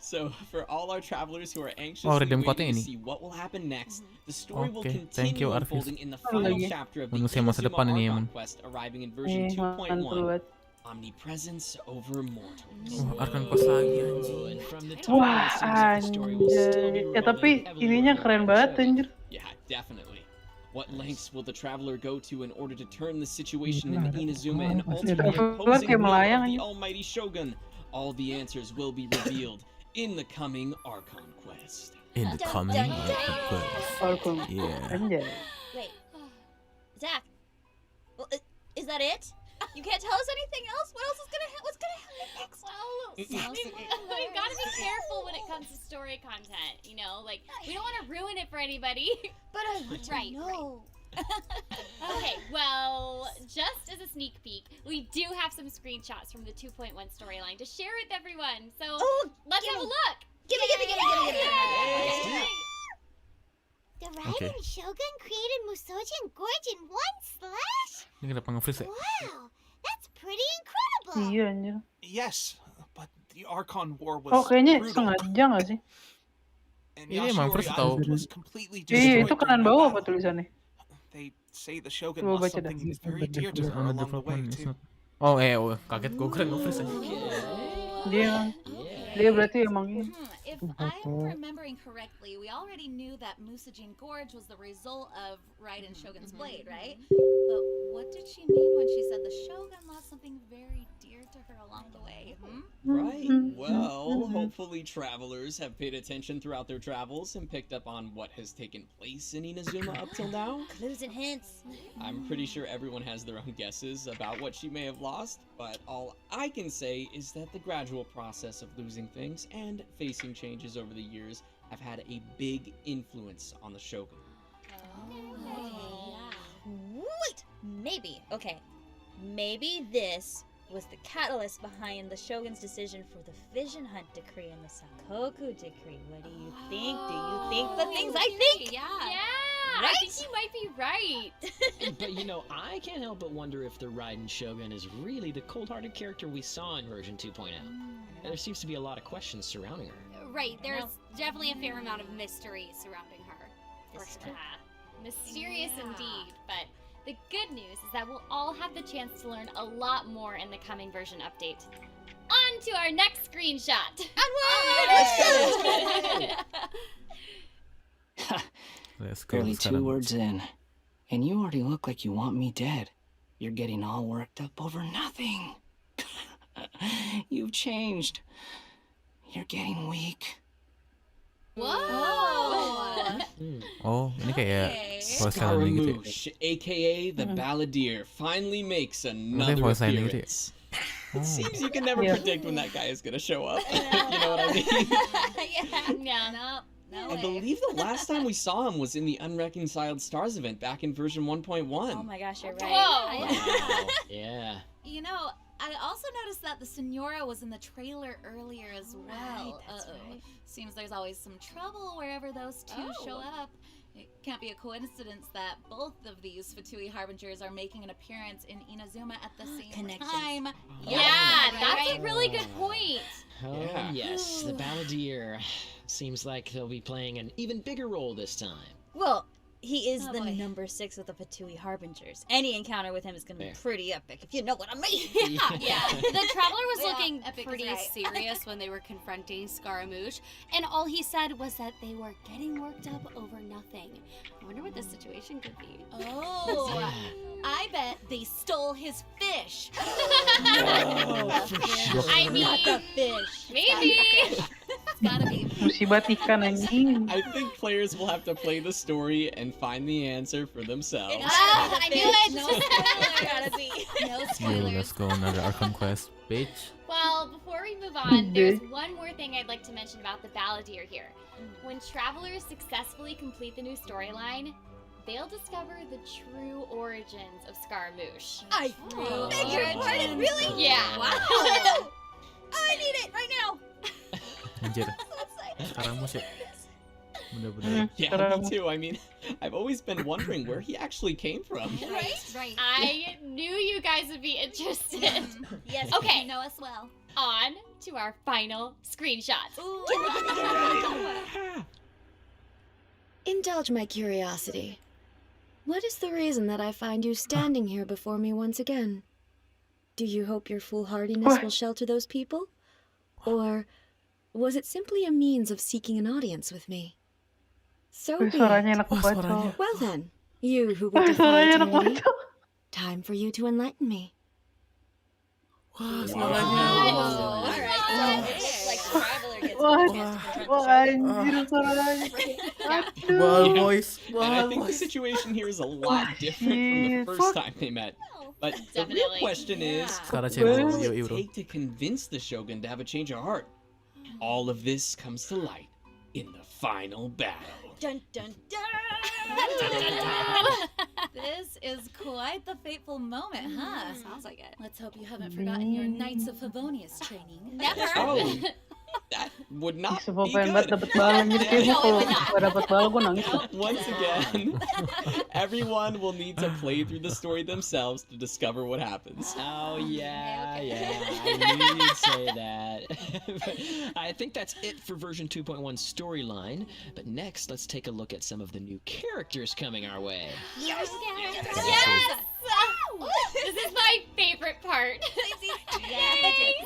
So, for all our travelers who are anxiously Oh, redeem code-nya waiting to ini. see what will happen next, the story will Oke, thank you, continue Arvis. unfolding in the final lagi. chapter of the Manusia masa Inazuma depan ini Archon emang. quest, arriving in version Mantul 2.1, banget. Omnipresence over Mortals. Oh, Arkan Quest lagi anjir. And from the top, Wah, it seems like the story will still be anjir. Ya tapi revolving heavily ininya around keren banget Shogun. anjir. Yeah, definitely. What lengths will the traveler go to in order to turn the situation in Inazuma and ultimately Traveler opposing kayak will melayang of the anjir. almighty Shogun? All the answers will be revealed in the coming Archon quest. In the coming Quest. Falcon. Yeah. Anjay. Wait, Zach. Well, is that it? You can't tell us anything else? What else is what's gonna happen next? Well, we've got to be careful when it comes to story content. You know, like we don't want to ruin it for anybody. But I want to know. Okay, well, just as a sneak peek, we do have some screenshots from the 2.1 storyline to share with everyone. So let's have a look. Give me. Okay. The Raiden Shogun created Musojin Gorge in one slash? Ini kenapa nge-freeze ya? Wow, that's pretty incredible. Iya anjir. Yes, but the Archon War was Oh, kayaknya brutal, sengaja nggak sih? and Ini emang Yashiori freeze tau. Island was completely Iya, destroyed itu kanan during the bawah battle. apa tulisannya? They say the Shogun Coba lost baca dah. something very dear to her Under along the way development is too. not. Oh, kaget gue keren nge-freeze aja. Dia berarti emang ini. If I'm remembering correctly, we already knew that Musajin Gorge was the result of Raiden Shogun's blade, right? But what did she mean when she said the Shogun lost something very dear to her along the way? Right. Well, hopefully travelers have paid attention throughout their travels and picked up on what has taken place in Inazuma up till now. Clues and hints. I'm pretty sure everyone has their own guesses about what she may have lost, but all I can say is that the gradual process of losing things and facing changes over the years have had a big influence on the Shogun. Wait, maybe. Okay, maybe this was the catalyst behind the Shogun's decision for the Vision Hunt Decree and the Sakoku Decree. What do you think? Do you think the things I think? Yeah. I Right? think you might be right. But you know, I can't help but wonder if the Raiden Shogun is really the cold-hearted character we saw in version 2.0. There seems to be a lot of questions surrounding her. Right, there's definitely a fair amount of mystery surrounding her. For sure. Mysterious indeed, but the good news is that we'll all have the chance to learn a lot more in the coming version update. On to our next screenshot! Let's go. Barely 2 words in, and you already look like you want me dead. You're getting all worked up over nothing. You've changed. You're getting weak. Whoa! Oh, ini kayak voice line gitu. Scaramouche, aka the Balladeer, finally makes another voice line gitu ya? appearance. It seems you can never predict when that guy is gonna show up. You know what I mean? Yeah. I believe the last time we saw him was in the Unreconciled Stars event back in version 1.1. Oh my gosh, you're right. Whoa! Yeah. You know, I also noticed that the Senora was in the trailer earlier as well. Right. Seems there's always some trouble wherever those two show up. It can't be a coincidence that both of these Fatui Harbingers are making an appearance in Inazuma at the same time. Yeah, that's a really good point. Oh, yes. The Balladeer seems like he'll be playing an even bigger role this time. Well, he is the number 6 of the Fatui Harbingers. Any encounter with him is going to be pretty epic, if you know what I mean. Yeah. The Traveler was looking epic is pretty right. serious when they were confronting Scaramouche, and all he said was that they were getting worked up over nothing. I wonder what this situation could be. Oh, I bet they stole his fish. I mean, Not the fish. maybe. It's gotta be. Musibat ikan anjing. I think players will have to play the story and find the answer for themselves. I knew it. No spoilers. Gotta be. No Yo, spoilers. let's go another Arkham Quest, bitch. Well, before we move on, there's one more thing I'd like to mention about the Balladeer here. When travelers successfully complete the new storyline, they'll discover the true origins of Scaramouche. I beg your pardon, really? Yeah. Wow. I need it right now. Anjir. Scaramouche ya. Bener-bener. Yeah, me too. I mean, I've always been wondering where he actually came from. Right. I knew you guys would be interested. Yes. Okay. You know us well. On to our final screenshot. Indulge my curiosity. What is the reason that I find you standing here before me once again? Do you hope your foolhardiness will shelter those people? Or was it simply a means of seeking an audience with me? So be Suaranya it. enak banget. Well then, you who would defy Suaranya enak eternity, banget. time for you to enlighten me. Wah, suaranya. Wah, anjir suaranya. Wild voice. And I think the situation here is a lot different from the first time they met. But the real question is, what does it take to convince the Shogun to have a change of heart? All of this comes to light in the final battle. Dun dun dun! This is quite the fateful moment, huh? Sounds like it. Let's hope you haven't forgotten your Knights of Favonius training. Never. Oh, that would not be Pengen banget good. dapet bal anjir kayaknya kalau gak dapet bal gue nangis. Once again, everyone will need to play through the story themselves to discover what happens. Oh, yeah. I knew you'd say that. I think that's it for version 2.1 storyline. But next, let's take a look at some of the new characters coming our way. Yes! This is my favorite part. Yay!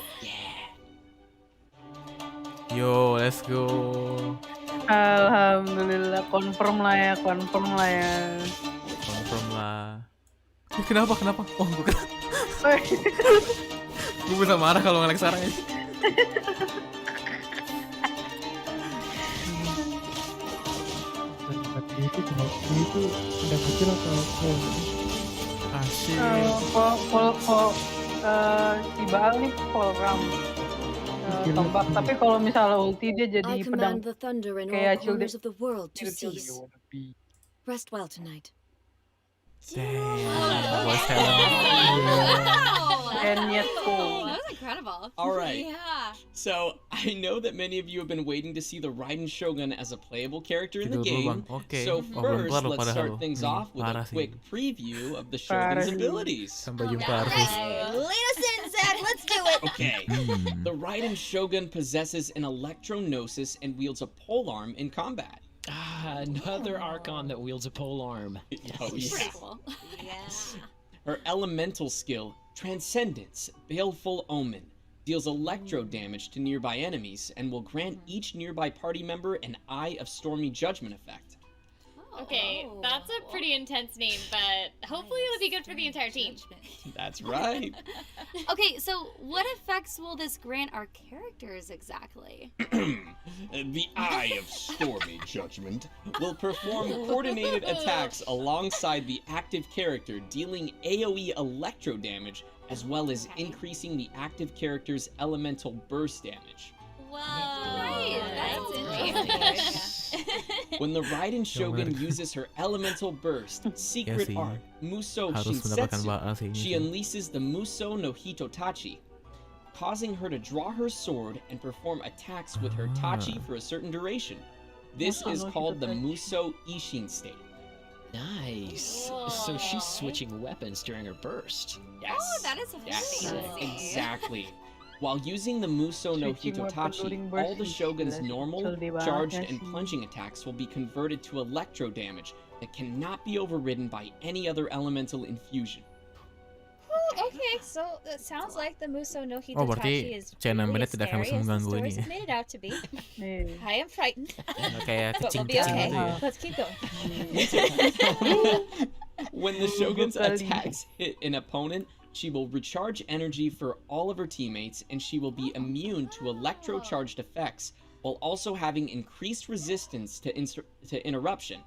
Yo, let's go. Alhamdulillah, confirm lah ya. Confirm lah. Kenapa? Oh, bukan. Gue bisa marah kalau ngelek sarang ini. Itu udah kecil atau Asyik. Si Baal nih program tombak, tapi kalau misalnya ulti dia jadi I pedang command the thunder in all kayak corners of the world to cease. Rest well tonight. Damn, voice talent. And yet That was incredible. All right. Yeah. So, I know that many of you have been waiting to see the Raiden Shogun as a playable character in the game. So first, let's start things off with a quick preview of the Shogun's abilities. Sampai jumpa, Arvis. Lead us in, Zed. Let's do it. Okay. The Raiden Shogun possesses an electro gnosis and wields a polearm in combat. Another Archon that wields a pole arm. Oh, yeah. Pretty cool. Yeah. Her elemental skill, Transcendence, Baleful Omen, deals electro damage to nearby enemies and will grant each nearby party member an Eye of Stormy Judgment effect. Okay, that's a pretty intense name, but hopefully it'll be good for the entire team. That's right. Okay, so what effects will this grant our characters exactly? The Eye of Stormy Judgment will perform coordinated attacks alongside the active character, dealing AoE electro damage, as well as increasing the active character's elemental burst damage. Whoa, That's interesting. When the Raiden Shogun uses her elemental burst, secret sih. art, Muso Harus mendapatkan baal Shinsetsu, sih ini she sih. unleashes the Muso no Hitotachi, causing her to draw her sword and perform attacks with her tachi for a certain duration. This Muso is no called the Hitotachi. Muso Ishin state. Nice. So she's switching weapons during her burst. Yes. Oh, that is Yes, fancy. exactly. While using the Muso no Switching weapon Hitotachi, loading all the burst Shogun's is normal, soldi charged, banget and sih. plunging attacks will be converted to electro damage that cannot be overridden by any other elemental infusion. Okay, so it sounds like the Muso no Oh, berarti Hitotachi is channel really Menet tidak akan scary bisa as the mengganggu ini stories ya. have made it out to be. Nih. I am frightened, Kayak but we'll be kucing-kucing okay. gitu ya. Let's keep going. When the Shogun's attacks hit an opponent, she will recharge energy for all of her teammates, and she will be immune to electro-charged effects, while also having increased resistance to interruption.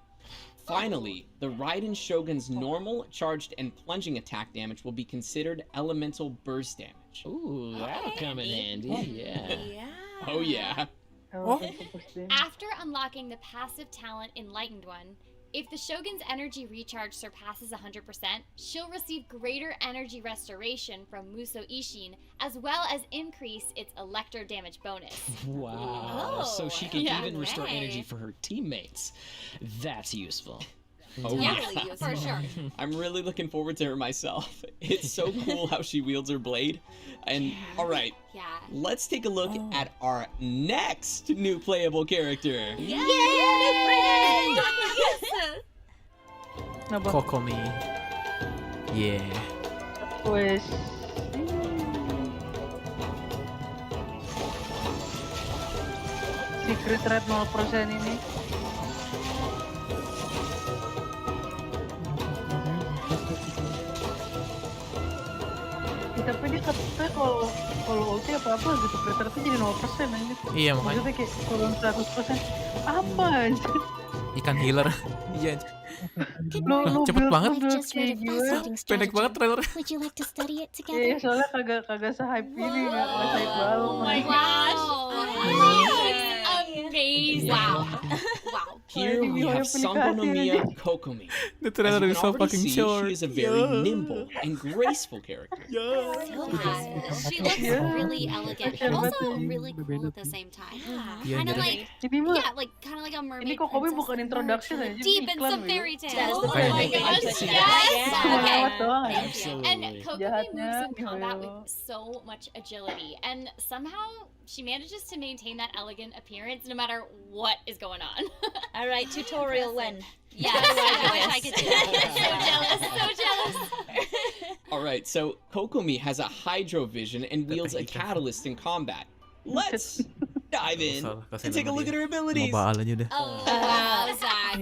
Finally, the Raiden Shogun's normal, charged, and plunging attack damage will be considered elemental burst damage. Ooh, that'll come in handy. Yeah. Oh yeah. After unlocking the passive talent Enlightened One, if the Shogun's energy recharge surpasses 100%, she'll receive greater energy restoration from Muso Ishin, as well as increase its electro damage bonus. Wow. So she can Yeah. even restore Okay. energy for her teammates. That's useful. Oh Yeah, yeah. for sure. I'm really looking forward to her myself. It's so cool how she wields her blade. And alright, Yeah. let's take a look at our next new playable character. Yay, new friend! Kokomi. Yeah. Wes. Secret rate 0% ini. Ya, tapi dia katanya kalau ulti apa-apa gitu, secret rate jadi 0% aja. Iya, makanya. Maksudnya kayak turun 100%. Apa aja? Ikan healer. Iya. Lu Cepet build banget. build kayak gimana? Pendek banget trailer. Would you like to study it Iya, together? soalnya kagak se-hype ini, nggak se-hype banget. Oh my gosh! Amazing! Wow. Wow. Here we have Sangonomiya Kokomi. The As trailer you is can so already fucking see, short. she is a very nimble and graceful character. She looks really elegant, but also really cool at the same time. Iya, Kind of jadi- like, Ini mah, yeah, like kind of like a mermaid. ini Kokomi princess bukan that's introduction merged aja, deep ini in iklan some gitu. fairy tale. That is the Oh perfect my thing. gosh! I can see Yes. that. Okay. Lewat doang. And Absolutely. Kokomi Jahatnya moves in nih, combat Will. with so much agility, and somehow she manages to maintain that elegant appearance no matter what is going on. All right, tutorial when? Yes, I wish I could do that. So jealous, so jealous. Alright, so Kokomi has a hydro vision and wields a catalyst in combat. Let's dive in and take a look at her Mau abilities. baal aja udah. Oh, wow, Zach.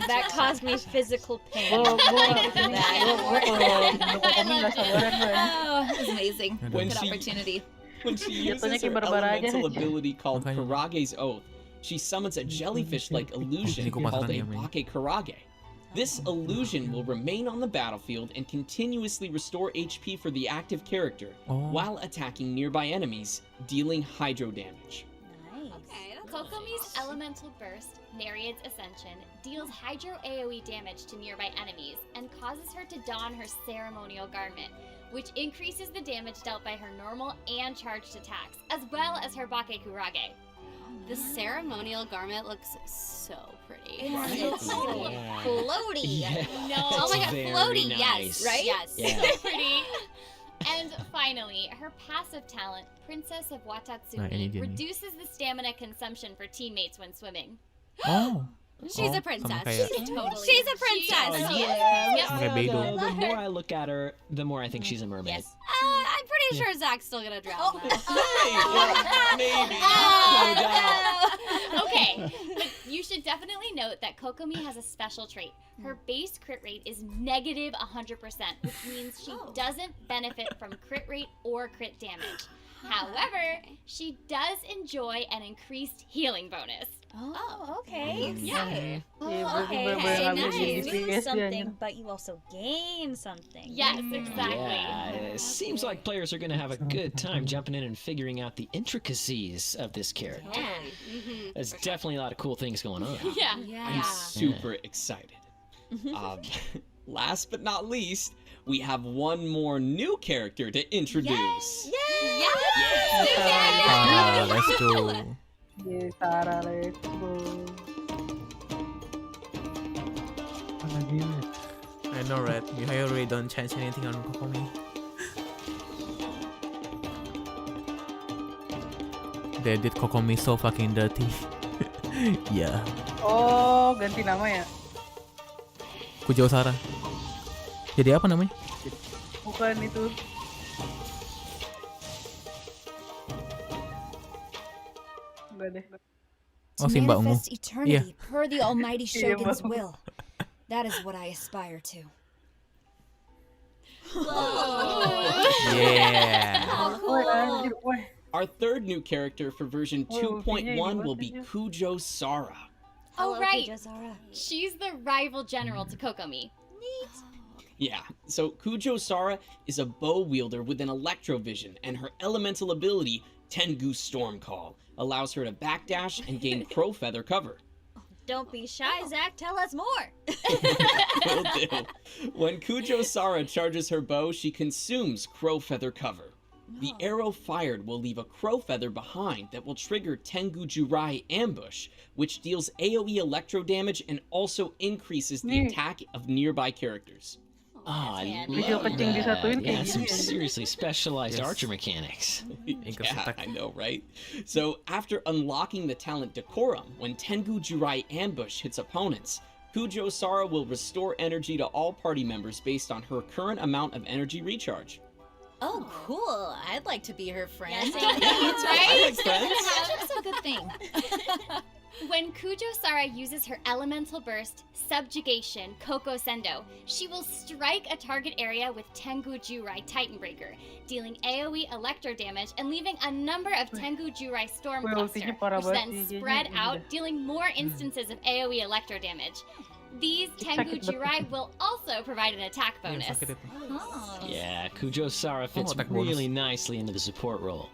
That caused me physical pain. Gua kalau That- Kokomi nggak sabaran gue. Oh, it was amazing. When Good she- opportunity. When she Jatuhnya uses her kayak barbar aja. elemental ability called Makanya. Karage's Oath, she summons a jellyfish-like illusion Ini called a kumasakan dia, men. Bake Karage. This illusion will remain on the battlefield and continuously restore HP for the active character Oh. while attacking nearby enemies, dealing hydro damage. Okay, that's Kokomi's elemental burst, Nereid's Ascension, deals hydro AoE damage to nearby enemies and causes her to don her ceremonial garment, which increases the damage dealt by her normal and charged attacks, as well as her Bake Kurage. The ceremonial garment looks so pretty. It's so Yeah. floaty. Yeah. No. Oh my god, Very floaty, nice. yes, right? Yes. Yeah. So pretty. And finally, her passive talent, Princess of Nah, ini Watatsumi, dia nih. reduces the stamina consumption for teammates when swimming. Oh. She's a sama princess. kayak- She's a princess. Sama kayak Beidou. The more I look at her, the more I think she's a mermaid. I'm pretty sure Zach's still gonna drown. Maybe. Okay, but you should definitely note that Kokomi has a special trait. Her base crit rate is negative 100%, which means she doesn't benefit from crit rate or crit damage. However, she does enjoy an increased healing bonus. Oh, okay. Yeah. Okay, Bener-bener so habis you di lose PS something, anjir. but you also gain something. Yes, exactly. Yeah, it seems like players are going to have a good time jumping in and figuring out the intricacies of this character. There's definitely a lot of cool things going on. Yeah. I'm super excited. Last but not least, we have one more new character to introduce. Let's go. Yes, Sarah, let's go. I know, right? You already don't change anything on Kokomi. They did Kokomi so fucking dirty. Yeah. Oh, ganti nama ya? Kujo Sara. Jadi apa namanya? Bukan itu. Enggak deh. Oh, si Mbak Ungu. Manifest eternity per the almighty Iya, shogun's Mbak. will. That is what I aspire to. Yeah. Woi, anjir, woi. Our third new character for version Oh, 2.1 will be Kujo Sara. Oh, Hello, right. Kujozara. She's the rival general to Kokomi. Yeah, so Kujo Sara is a bow wielder with an electrovision, and her elemental ability, Tengu Storm Call, allows her to backdash and gain crow feather cover. Don't be shy, Zach. Tell us more. Will do. When Kujo Sara charges her bow, she consumes crow feather cover. The arrow fired will leave a crow feather behind that will trigger Tengu Jurai Ambush, which deals AoE electro damage and also increases the attack of nearby characters. Oh, I Kecil love kecing disatuin that. Yeah, kayak some gini. seriously specialized archer mechanics. Yeah, I know, right? So, after unlocking the talent Decorum, when Tengu Jurai Ambush hits opponents, Kujo Sara will restore energy to all party members based on her current amount of energy recharge. Oh, cool. I'd like to be her friend. That's I like friends. That's a good thing. When Kujo Sara uses her elemental burst, Subjugation, Koko Sendo, she will strike a target area with Tengu Jurai Titan Breaker, dealing AoE electro damage and leaving a number of Tengu Jurai Storm Wih, Cluster, ultinya parah which banget then sih, spread kayaknya out, udah. dealing more instances of AoE electro damage. These Tengu Sakit banget. Jurai will also provide an attack bonus. Yeah, Kujo Sara fits attack bonus. really nicely into the support role.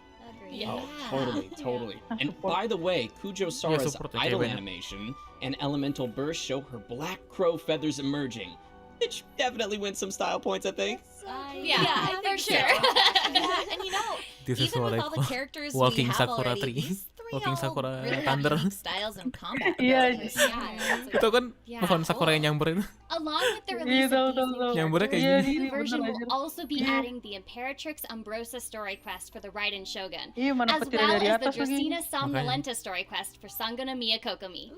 Oh, totally. And by the way, Kujo Sara's support idle kayak banyak. animation and elemental burst show her black crow feathers emerging, which definitely wins some style points, I think. Yeah, I for think so. sure. Yeah, and you know, This is even what with I all the call characters walking we have Sakura already, tree. these three Walking all Sakura really have Thunder. unique styles and combat Iya, abilities. Itu kan Yeah. pohon Sakura yang nyamber itu. Along with the Iya, release tahu, of these tahu, new tahu. Nyambernya kayak Iya, characters, gini. the new ini version bener will aja. also be Iya. adding the Imperatrix Umbrosa story quest for the Raiden Shogun, Iya, mana as petir well dari as the atas lagi. Dracena Somnolenta story quest for Sangonomiya Kokomi.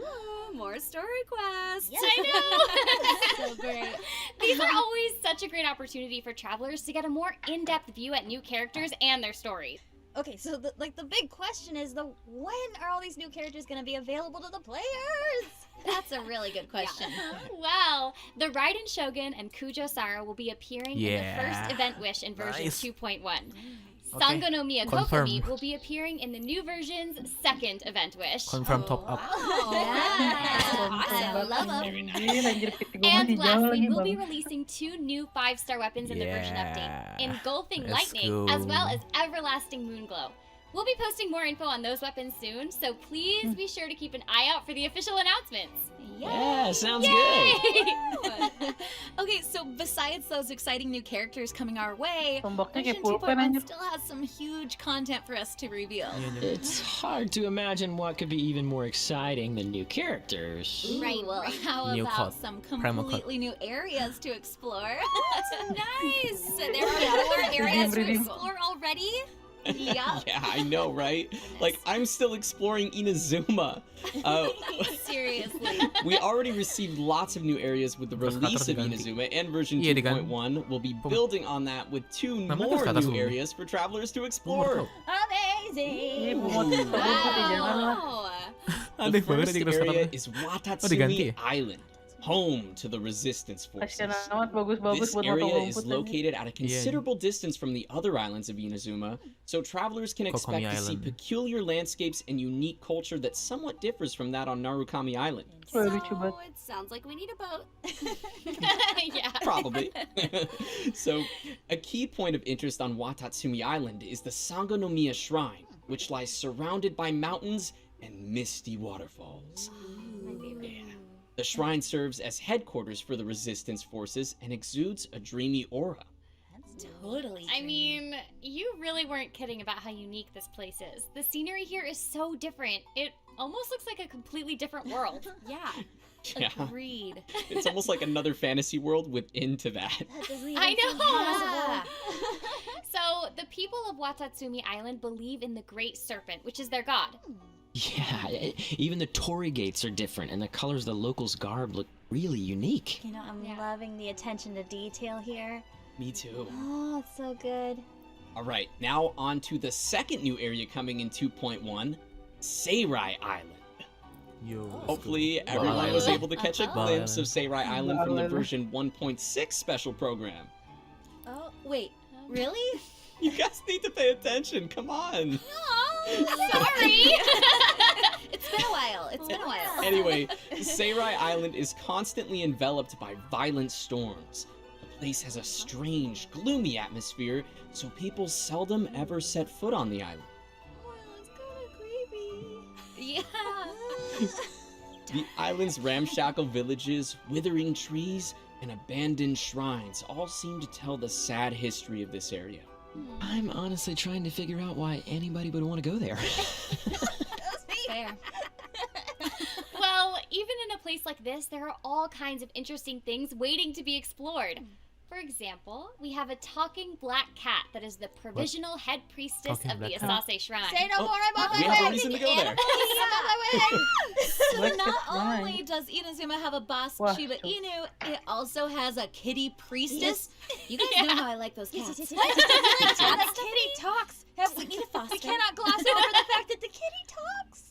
More story quests. I know! So great. These are always such a great opportunity for travelers to get a more in-depth view at new characters and their stories. Okay, so the big question is when are all these new characters going to be available to the players? That's a really good question. Well, the Raiden Shogun and Kujo Sara will be appearing in the first Yeah. event wish in version Nice. 2.1. Okay. Sangonomiya Confirm. Kokomi will be appearing in the new version's second event wish. Confirm top up. I love Anjir, anjir, PT gue And masih jauh lastly, lagi, we'll be Bang. releasing 2 new 5-star weapons in the version update, Yeah. Engulfing Let's Lightning, as well go. as Everlasting Moonglow. We'll be posting more info on those weapons soon, so please be sure to keep an eye out for the official announcements. Yeah, sounds Yay! good. Okay, so besides those exciting new characters coming our way, Tombaknya kayak version pulpen 2.1 anjir. still has some huge content for us to reveal. It's hard to imagine what could be even more exciting than new characters. Right, well, how New about cut. some Primal cut. completely new areas to explore? Nice. There are more areas to Redeem. explore already. Yup. Yeah, I know, right? Like, I'm still exploring Inazuma. Seriously. We already received lots of new areas with the release of Inazuma, and version 2.1 will be building on that with 2 more new areas for travelers to explore. Amazing. Wow. The first area is Watatsumi Island, home to the resistance forces. This area is located at a considerable distance from the other islands of Inazuma, so travelers can expect to see peculiar landscapes and unique culture that somewhat differs from that on Narukami Island. So it sounds like we need a boat. Yeah. Probably. So, a key point of interest on Watatsumi Island is the Sangonomiya Shrine, which lies surrounded by mountains and misty waterfalls. Yeah. The shrine serves as headquarters for the resistance forces and exudes a dreamy aura. That's totally I mean, you really weren't kidding about how unique this place is. The scenery here is so different. It almost looks like a completely different world. Yeah. Yeah. Agreed. It's almost like another fantasy world within to that. I know! So, the people of Watatsumi Island believe in the Great Serpent, which is their god. Yeah, even the torii gates are different, and the colors of the locals' garb look really unique. You know, I'm loving the attention to detail here. Me too. Oh, it's so good. Alright, now on to the second new area coming in 2.1, Seirai Island. Hopefully everyone was able to catch a glimpse of Seirai Island from the version 1.6 special program. Oh, wait. Really? You guys need to pay attention, come on! Sorry! It's been a while. It's been a while. Anyway, Seirai Island is constantly enveloped by violent storms. The place has a strange, gloomy atmosphere, so people seldom ever set foot on the island. Yeah. The island's ramshackle villages, withering trees, and abandoned shrines all seem to tell the sad history of this area. I'm honestly trying to figure out why anybody would want to go there. Fair. Well, even in a place like this, there are all kinds of interesting things waiting to be explored. For example, we have a talking black cat that is the provisional head priestess of the Asase Shrine. Say no more, I'm on my way. We have a reason to go there. I'm on my way. So Let's not get mine. only does Inazuma have a boss Wow. Shiba Inu, it also has a kitty priestess. You guys know how I like those cats. Yes. What? The kitty talks. We need to foster. We cannot gloss over the fact that the kitty talks.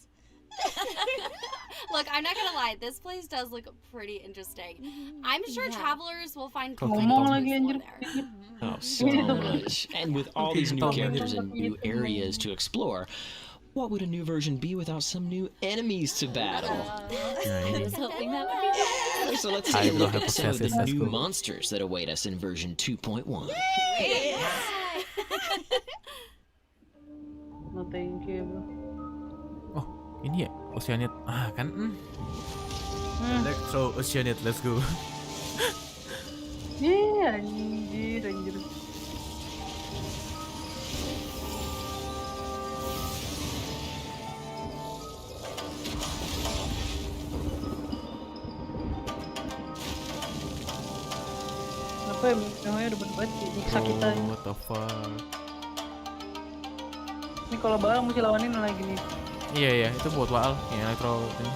Look, I'm not gonna lie, this place does look pretty interesting. I'm sure travelers will find Ngomong plenty lagi to anjir. explore there. Oh, so much. And with all these new characters and new areas to explore, what would a new version be without some new enemies to battle? I was hoping that would be So let's take a look at some of the new monsters that await us in version 2.1. No thank you bro. Ini ya, Oceanid. Ah, kan? Electro Oceanid, let's go. Anjir. Apa ya, namanya udah banget nyiksa kita. What the fuck? Ini kalau barang mesti lawanin lagi nih. Iya, itu buat Waal, yang elektro ini.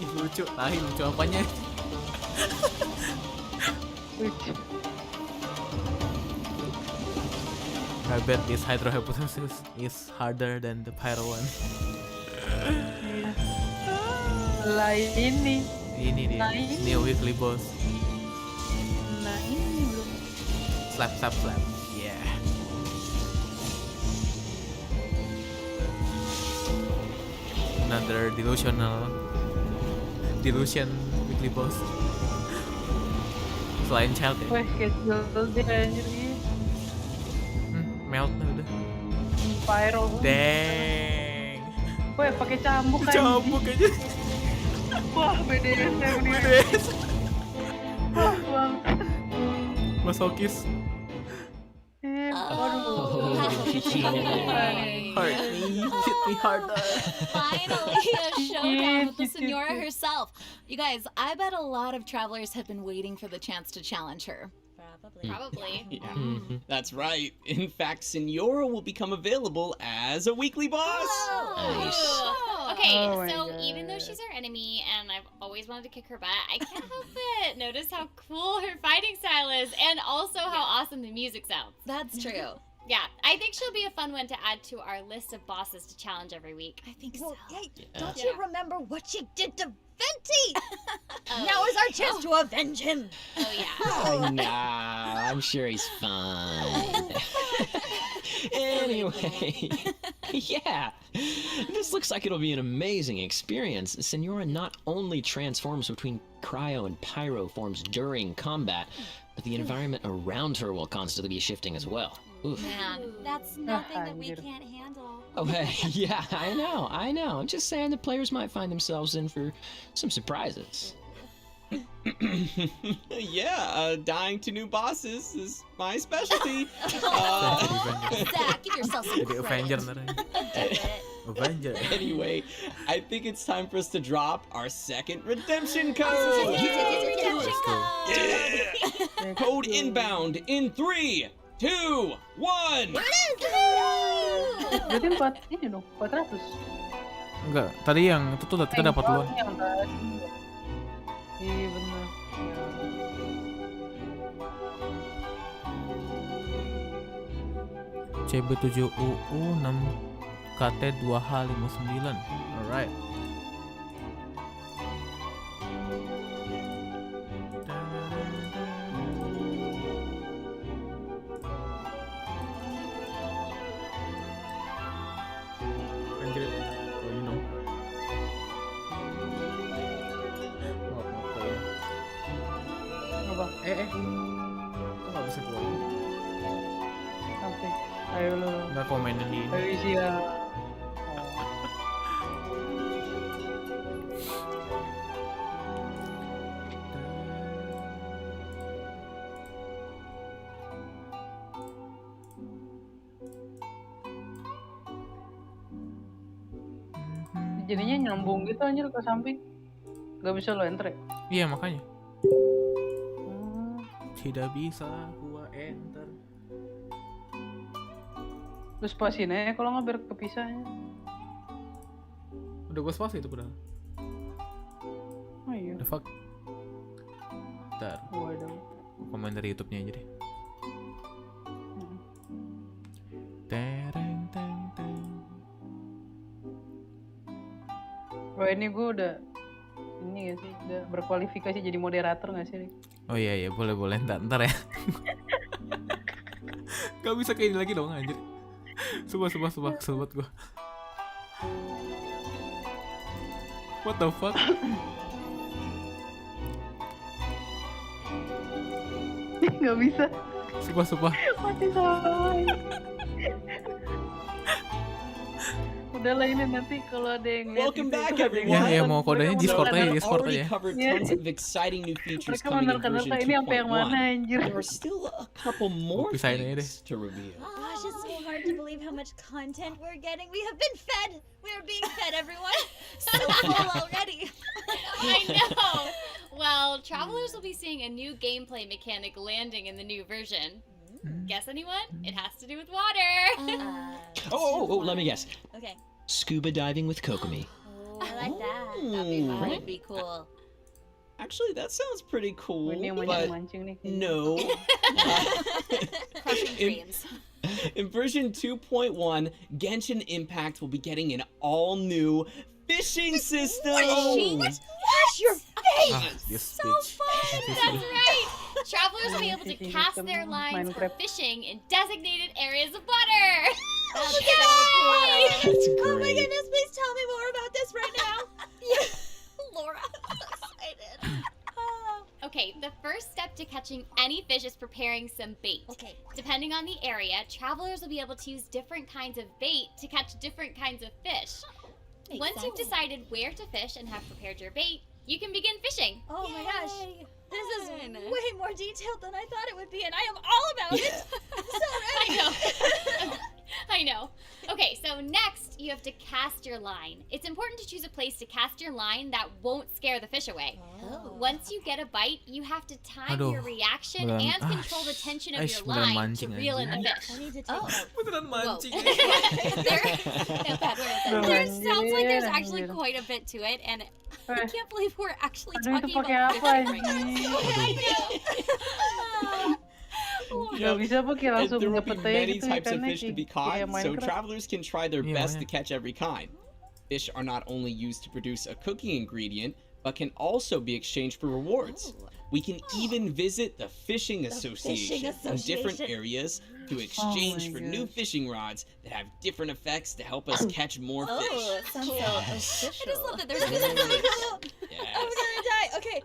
Ih, lucu, lucu apanya? I bet this hydrohypothesis is harder than the pyro one. Lain ini. Ini dia, Neo Weekly Boss. Nah ini belum. Slap. Yeah. Another delusion Weekly Boss. Selain child ya. Wah, schedule dia anjir ini. Melt udah. Pyro. Dang. Wah, pakai cambuk kan. Cambuk aja. Wah, BDSM nih. BDSM. Wah, bang. Masokis. Hit me harder. Finally, a showdown with the Senora herself. You guys, I bet a lot of travelers have been waiting for the chance to challenge her. Probably. Yeah, that's right. In fact, Senora will become available as a weekly boss. Okay, Oh my so God. even though she's our enemy and I've always wanted to kick her butt, I can't help but notice how cool her fighting style is and also how awesome the music sounds. That's true. Yeah, I think she'll be a fun one to add to our list of bosses to challenge every week. I think Well, so. hey, don't you remember what she did to Venti? Now is our chance to avenge him. Oh, yeah. Nah, I'm sure he's fine. Anyway, yeah, this looks like it'll be an amazing experience. Senora not only transforms between cryo and pyro forms during combat, but the environment around her will constantly be shifting as well. Oof. Man, That's nothing that we can't handle. Oh, hey, yeah, I know. I'm just saying the players might find themselves in for some surprises. Yeah, dying to new bosses is my specialty. Zach, give yourself some Jadi Avenger credit. ntar. Avenger. Anyway, I think it's time for us to drop our second redemption code. Let's go. Yeah. Code inbound in 3, 2, 1. Berarti 4 ini dong, 400. Enggak, tadi yang itu tuh kita dapat duluan. Yang tadi. Iya benar. CB7UU 6KT2H59. Alright. Anjir. Oh, you know. Apa? Kok nggak bisa keluar? Oke. Ayo lu. Nggak komenin di Ayo isi ya. Jadinya nyambung gitu anjir ke samping. Gak bisa lo enter ya? Iya makanya. Tidak bisa gua enter. Terus pasin aja kalau nggak biar kepisahnya. Udah gua spasi itu padahal. Oh iya. The fuck. Bentar. Waduh. Komen dari YouTube-nya aja deh. Tereng teng teng. Wah ini gue udah ini gak sih udah berkualifikasi jadi moderator gak sih? Oh iya iya boleh ntar ya. Gak bisa kayak ini lagi dong anjir. Sumpah kesel gue. What the fuck? Gak bisa. Sumpah. Mati sama. Udahlah ini nanti kalau ada yang Welcome back, everyone. Ya mau kodenya Discord aja. Already covered tons of exciting new features coming in version 2.1. There are still a couple more things to reveal. Gosh, it's so hard to believe how much content we're getting. We have been fed. We are being fed, everyone. So full already. I know. Well, travelers will be seeing a new gameplay mechanic landing in the new version. Guess anyone? It has to do with water. Oh, let me guess. Okay. Scuba diving with Kokomi. I like that. That would be cool. Actually, that sounds pretty cool, Ini yang but mancing nih. no. Crushing dreams. In version 2.1, Genshin Impact will be getting an all-new fishing system. Wash your face! So fun! That's right! Travelers will be able to cast their lines for fishing in designated areas of water! That's so cool. That's Oh my great. goodness, please tell me more about this right now. Laura, I'm so excited. Okay, the first step to catching any fish is preparing some bait. Okay. Depending on the area, travelers will be able to use different kinds of bait to catch different kinds of fish. Once you've decided where to fish and have prepared your bait, you can begin fishing. Oh my gosh. This is way more detailed than I thought it would be, and I am all about it. I'm so ready. I know. Okay, so next you have to cast your line. It's important to choose a place to cast your line that won't scare the fish away. Once you get a bite, you have to time your reaction and control the tension of your line to reel in the fish. I need to take Beneran mancing. There sounds like there's actually quite a bit to it, and I can't believe we're actually talking about fishing right now. Gak bisa pakai langsung There will be dapet many gitu types of ikannya fish to be kayak caught, so Minecraft. travelers can try their best to catch every kind. Fish are not only used to produce a cooking ingredient, but can also be exchanged for rewards. We can even visit the fishing association in different areas to exchange for new fishing rods that have different effects to help us catch more fish. Oh, that sounds so official. I just love that there's I'm gonna die. Okay.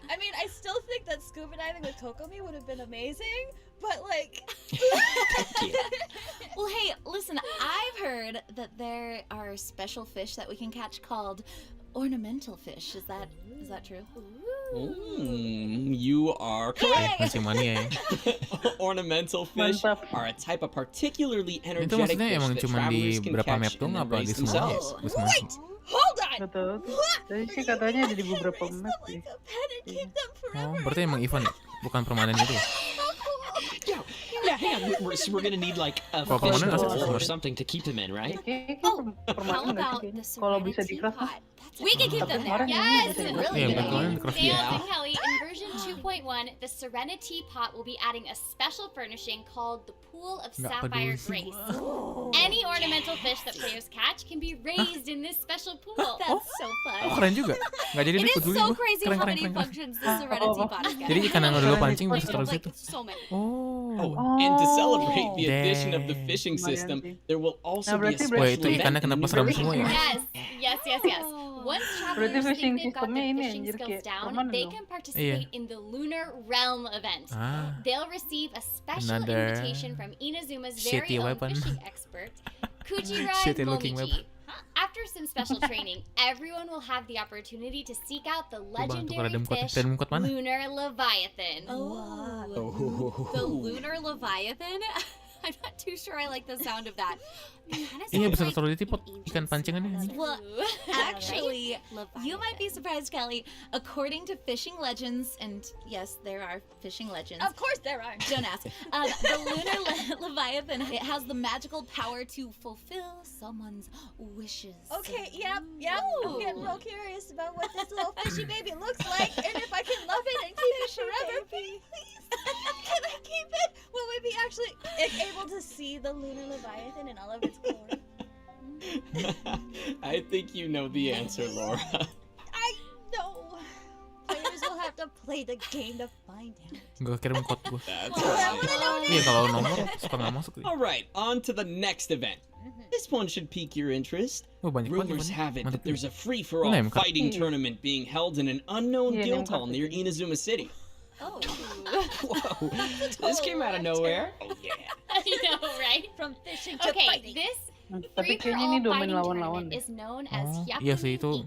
I mean, I still think that scuba diving with Kokomi would have been amazing, but like. Well, hey, listen, I've heard that there are special fish that we can catch called ornamental fish. Is that true? You are correct. Mancing mania ya. Ornamental fish are a type of particularly Itu energetic maksudnya fish emang that cuma di travelers can beberapa map catch doang and then apa di raise semuanya? themselves. Di semuanya? Hold on. Gak tahu tuh. Tadi sih katanya ada di beberapa map sih. Oh, berarti emang event ya? Bukan permanen gitu ya? Yeah, hang on. We're gonna need like a Kalau fish permanen bowl pasti or permanen. something to keep them in, right? How about the Kalau bisa Serenity di-craft Pot? We can keep them there. Yes! Iya, betul. Nailed it, Kelly. In version 2.1, the Serenity Pot will be adding a special furnishing called the Pool of Nggak Sapphire peduli sih Grace. Any ornamental fish that players catch can be raised in this special pool. That's so fun. Oh, keren juga. Nggak jadi It is peduli so gua. crazy Keren, how keren, many keren. functions the Serenity Pot is Jadi ikan yang udah lo pancing bisa Like, taruh di situ. so many. Oh, and to celebrate the addition of the fishing system, there will also be a special Wah, itu ikannya event in kenapa the serem version. semua ya? Yes. Once travelers fishing think they've got systemnya their ini fishing anjir skills kayak down, permanen they dong. can participate in the Lunar Realm event. They'll receive a special Another invitation from Inazuma's shitty very own weapon. fishing expert, Kujirai Shitty looking Momiji. After some special training, everyone will have the opportunity to seek out the legendary fish, Lunar Leviathan. The Lunar Leviathan? I'm not too sure I like the sound of that. Iya, bisa taruh di tipot ikan pancingannya. Well, actually, you might be surprised, Kelly. According to fishing legends, and yes, there are fishing legends. Of course there are. Don't ask. The Lunar Leviathan, it has the magical power to fulfill someone's wishes. Okay, yep. I'm getting real curious about what this little fishy baby looks like, and if I can love it and keep it forever, please. Can I keep it? Will we be actually able to see the Lunar Leviathan in all of its glory? I think you know the answer, Laura. I know. Players will have to play the game to find out. Gak kirim code gue. That's right. Iya, kalau nomor suka nggak masuk. All right, on to the next event. This one should pique your interest. Rumors have it that there's a free-for-all fighting tournament being held in an unknown guild hall near Inazuma City. Oh. Whoa, this came out of nowhere. Oh yeah. I know, right? From fishing to Okay, fighting. this Tapi kayaknya ini free-for-all domain fighting lawan-lawan tournament deh. is known as Iya sih, itu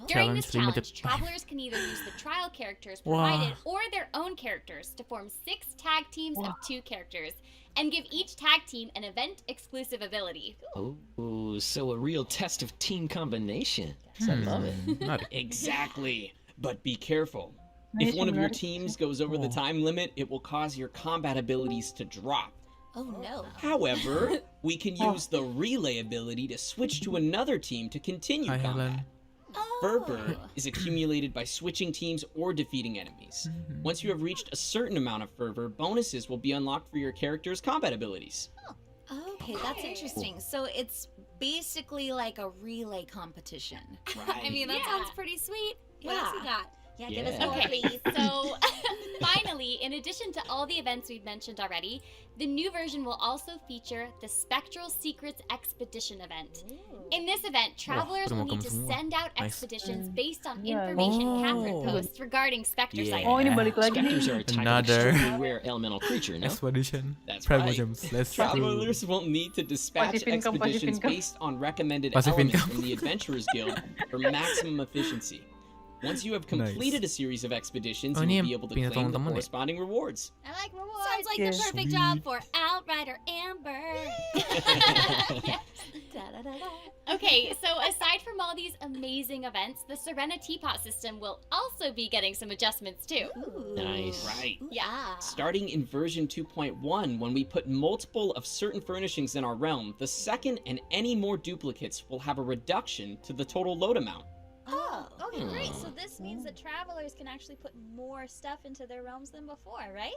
During this challenge limited. challenge, travelers can either use the trial characters Wah. provided or their own characters to form 6 tag teams of 2 characters and give each tag team an event-exclusive ability. Oh, so a real test of team combination. I love it. Exactly. But be careful. If one of your teams goes over the time limit, it will cause your combat abilities to drop. Oh no. However, we can use the relay ability to switch to another team to continue combat. Fervor is accumulated by switching teams or defeating enemies. Once you have reached a certain amount of fervor, bonuses will be unlocked for your character's combat abilities. Okay, that's interesting. So it's basically like a relay competition. Right. I mean, that sounds pretty sweet. What else you got? Yeah, give us more, Okay, please. so finally, in addition to all the events we've mentioned already, the new version will also feature the Spectral Secrets Expedition event. In this event, travelers will need to send out expeditions based on information Catherine posts regarding Spectre sighting. Oh, ini balik lagi nih. Spectres are a type of Another extremely rare elemental creature, no? expedition. That's Prime right. Gems. Let's go. Travelers will need to dispatch Passive income, passive expeditions income. based on recommended Passive elements income. from the Adventurers Guild for maximum efficiency. Once you have completed a series of expeditions, Oh, you ini will be able to punya claim the teman-teman ya? corresponding rewards. I like rewards. Sounds like the perfect job for Outrider Amber. Okay, so aside from all these amazing events, the Serena Teapot system will also be getting some adjustments too. Nice. Right. Yeah. Starting in version 2.1, when we put multiple of certain furnishings in our realm, the second and any more duplicates will have a reduction to the total load amount. Oh, okay, great. So this means that travelers can actually put more stuff into their realms than before, right?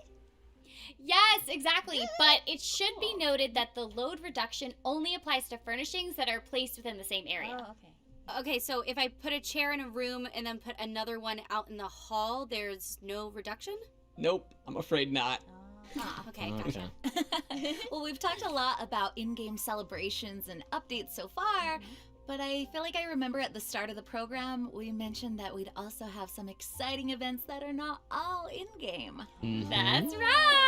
Yes, exactly. But it should be noted that the load reduction only applies to furnishings that are placed within the same area. Oh, okay. Okay, so if I put a chair in a room and then put another one out in the hall, there's no reduction? Nope, I'm afraid not. Ah, okay, gotcha. Well, we've talked a lot about in-game celebrations and updates so far, but I feel like I remember at the start of the program, we mentioned that we'd also have some exciting events that are not all in-game. That's right!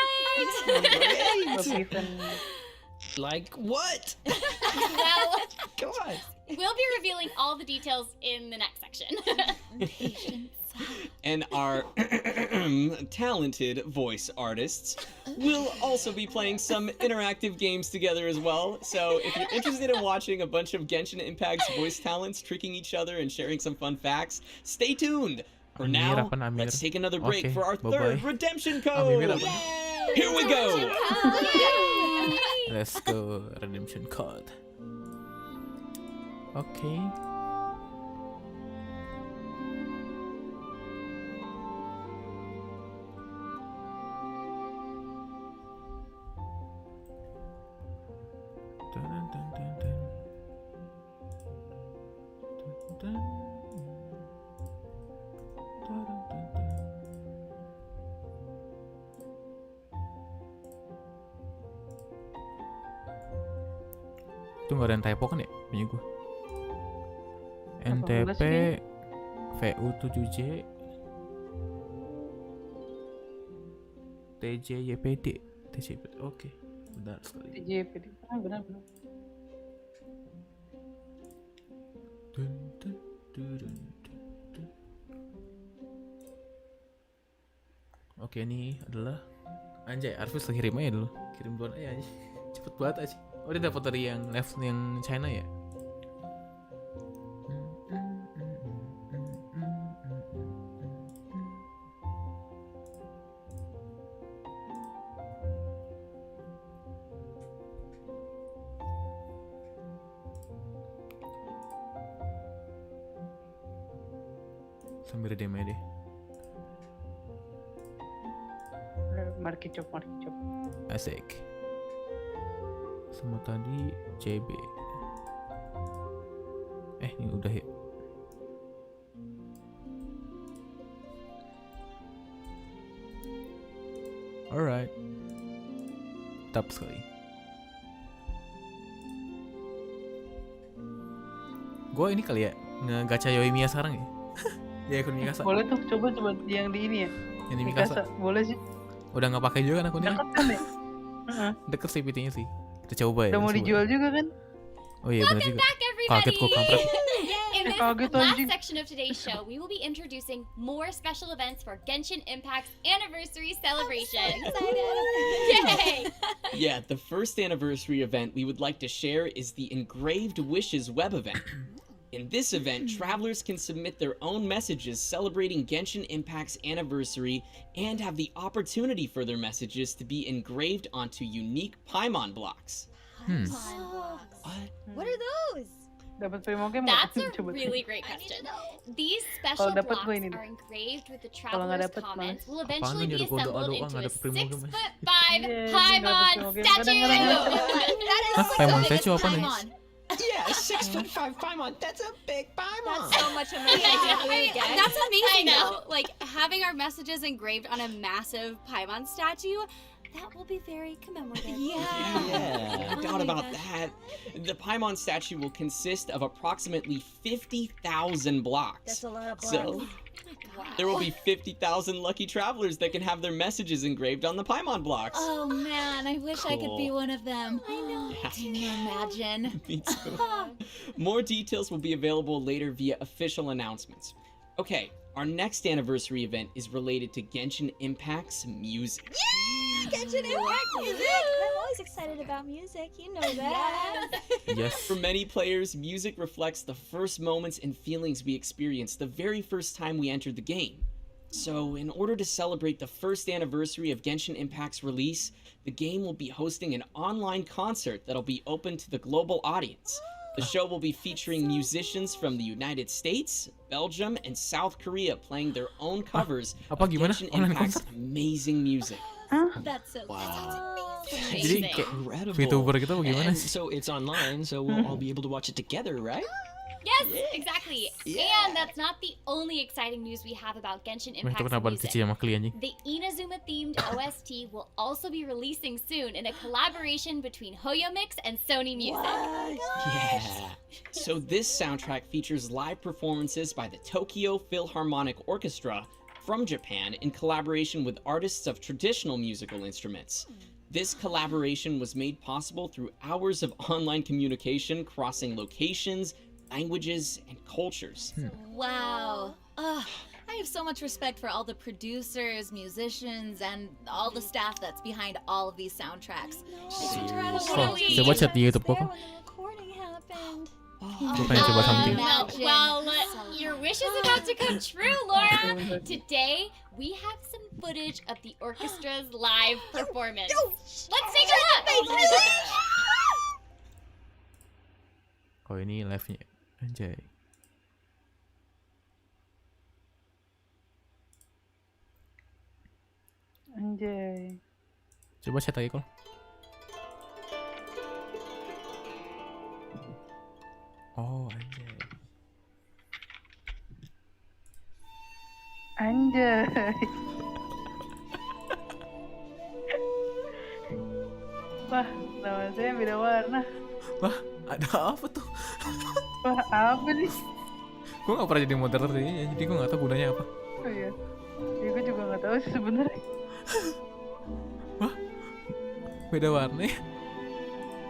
Like what? Well, Come on. we'll be revealing all the details in the next section. And our talented voice artists will also be playing some interactive games together as well. So if you're interested in watching a bunch of Genshin Impact's voice talents tricking each other and sharing some fun facts, stay tuned. For now, let's take another break for our third redemption code. Here we go. Let's go, redemption code. Okay. Itu nggak ada yang typo kan ya punya gue. NTP VU7J TJYPD TJYPD. Oke, benar sekali. TJYPD. Benar. Oke, ini adalah anjay, Arvis lagi kirim aja dulu. Kirim duluan aja. Cepet banget aja. Oh, dia dapat dari yang level yang China ya? Sambil redeem aja deh. Market chop. Asik. Sama tadi CB. Ini udah ya. Alright. Tap sekali. Gue ini kali ya nge-gacha Yoimiya sekarang ya. Ya akun Mikasa. Boleh tuh, coba yang di ini ya. Yang di Mikasa. Boleh sih. Udah nggak pakai juga kan akunnya? Deket kan ya? Deket sih PT-nya sih. Kita coba ya. Udah mau dijual juga kan? Oh iya benar juga. Kaget kok kampret. In this last section of today's show, we will be introducing more special events for Genshin Impact's anniversary celebration. Yay! Yeah, the first anniversary event we would like to share is the Engraved Wishes web event. In this event, travelers can submit their own messages celebrating Genshin Impact's anniversary and have the opportunity for their messages to be engraved onto unique Paimon blocks. What are those? Dapat Paimon. That's a really great question. These special blocks are engraved with the traveler's comments will eventually be assembled into a 6'5" Paimon statue! Paimon statue apa nih? Yeah, 6'5" Paimon. That's a big Paimon. That's so much amazing. That's amazing though. Like having our messages engraved on a massive Paimon statue, that will be very commemorative. Yeah, no doubt about that. The Paimon statue will consist of approximately 50,000 blocks. That's a lot of blocks. So, there will be 50,000 lucky travelers that can have their messages engraved on the Paimon blocks. Oh man, I wish I could be one of them. I know. Can you imagine? Me too. More details will be available later via official announcements. Okay, our next anniversary event is related to Genshin Impact's music. Genshin Impact music! I'm always excited about music, you know that. Yes. For many players, music reflects the first moments and feelings we experienced the very first time we entered the game. So, in order to celebrate the first anniversary of Genshin Impact's release, the game will be hosting an online concert that'll be open to the global audience. The show will be featuring musicians from the United States, Belgium, and South Korea playing their own covers of Genshin Impact's amazing music. That's so Jadi kayak VTuber gitu apa gimana And sih? so it's online, so we'll all be able to watch it together, right? Yes, exactly. And that's not the only exciting news we have about Genshin Itu Impact's kenapa music. dicuci sama klien anjing? The Inazuma-themed OST will also be releasing soon in a collaboration between Hoyomix and Sony Music. Yeah. So this soundtrack features live performances by the Tokyo Philharmonic Orchestra from Japan in collaboration with artists of traditional musical instruments. This collaboration was made possible through hours of online communication crossing locations, languages, and cultures. Wow. I have so much respect for all the producers, musicians, and all the staff that's behind all of these soundtracks. It's incredible. Coba chat di YouTube kok. Recording happened. Gue pengen coba something. Well, your wish is about to come true, Laura. Today, we have some footage of the orchestra's live performance. Let's take a look! Oh ini live-nya. Anjay. Anjay. Coba chat lagi kalau. Oh anjay. Anjay. Wah, nama saya beda warna. Wah, ada apa tuh? Wah, apa nih? Gue gak pernah jadi moderator jadi gue gak tahu gunanya apa. Oh iya. Ya gue juga gak tahu sih sebenarnya. Wah, beda warna ya?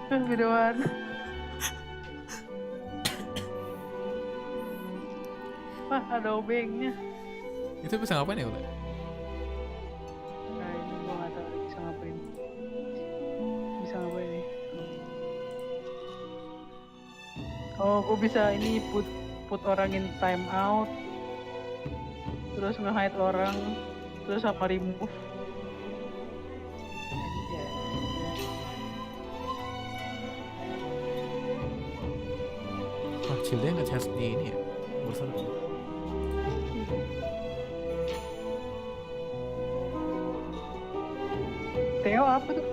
Beda warna. Wah, ada obengnya. Itu bisa ngapain ya, Ula? Nah, ini gue gak tahu bisa ngapain. Bisa ngapain nih? Oh, gue bisa ini put orang in time out. Terus nge-hide orang. Terus sama remove. Oh, Cilnya nggak harus di ini ya? Bosan. Theo apa tuh?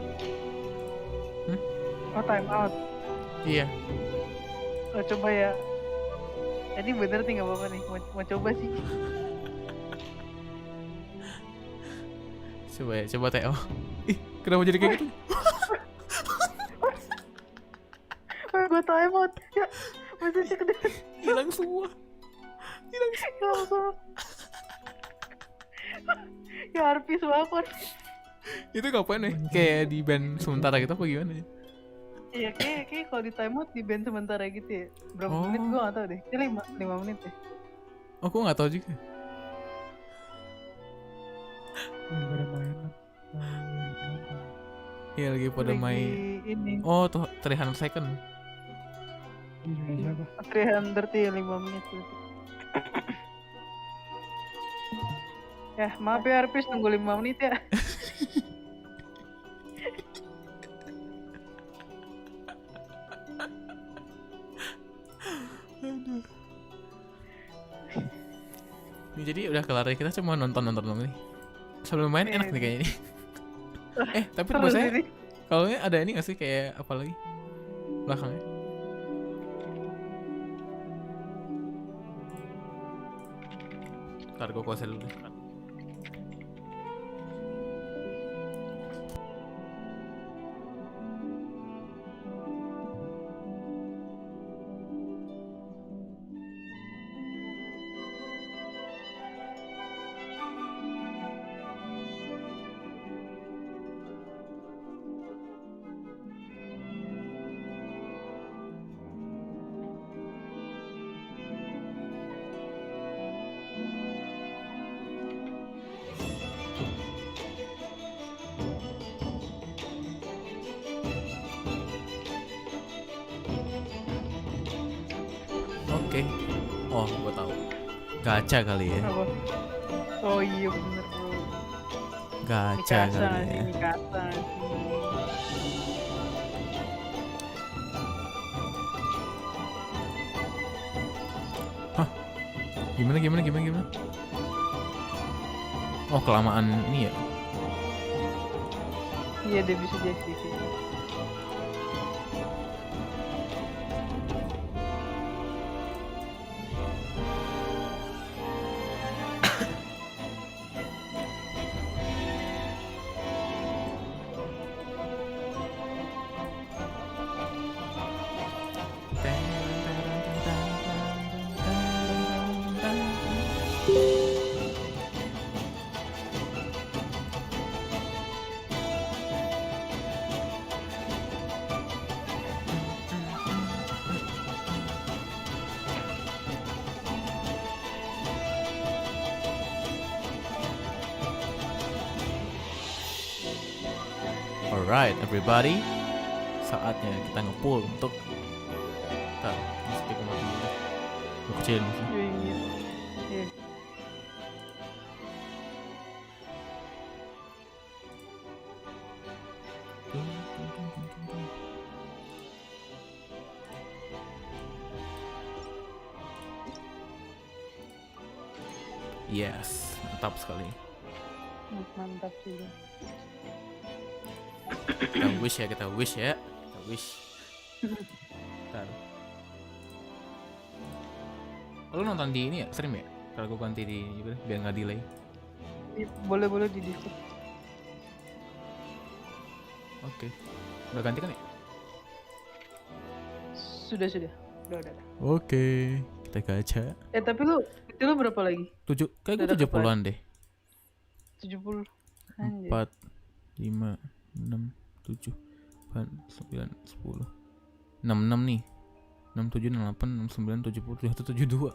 Oh, time out. Iya. Oh, coba ya. Ini bener nih, gak apa-apa nih. Mau coba sih. Coba ya, coba Theo. Ih, kenapa jadi kayak gitu? Gue time out. Ya, masih gede. Hilang semua. Hilang semua. Ya, Harpis banget. Itu ngapain nih? Kayak di band sementara gitu apa gimana ya? Iya, kayak kalau di time out di band sementara gitu ya. Berapa menit gue gak tau deh. Ini 5 menit ya. Oh, gue gak tau juga. Pada mainan. Iya lagi pada main. Ini. Oh, tuh 300 second. Indonesia apa? 300 ya 5 menit. Ya, maaf ya Harpis, tunggu 5 menit ya. Aduh. Ini jadi udah kelar ya, kita cuma nonton dong nih. Sebelum main enak nih kayaknya ini. Tapi biasanya kalau ini ada ini nggak sih kayak apa lagi belakangnya? Ntar gue kuasa dulu deh. Gacha kali ya. Apa? Oh iya bener bro. Gacha Mikasa kali sih, ya. Mikasa sih. Gimana? Oh kelamaan ini ya. Iya dia bisa jadi sih. Alright everybody, saatnya kita nge-pull untuk musik gue mati dulu. Gue kecilin musiknya. Iya. Yes, mantap sekali. Mantap sih. Kita wish ya. Ntar. Lo nonton di ini ya, stream ya? Kalau gue ganti di juga biar nggak delay. Boleh di Discord. Oke. Udah ganti kan ya? Sudah. Udah. Oke, kita gacha. Tapi lu berapa lagi? 7, kayak gue 70-an deh. 70. 4, 5, 6, 7, 8, 9, 10, 66 nih. 67, 68, 69, 70, 71,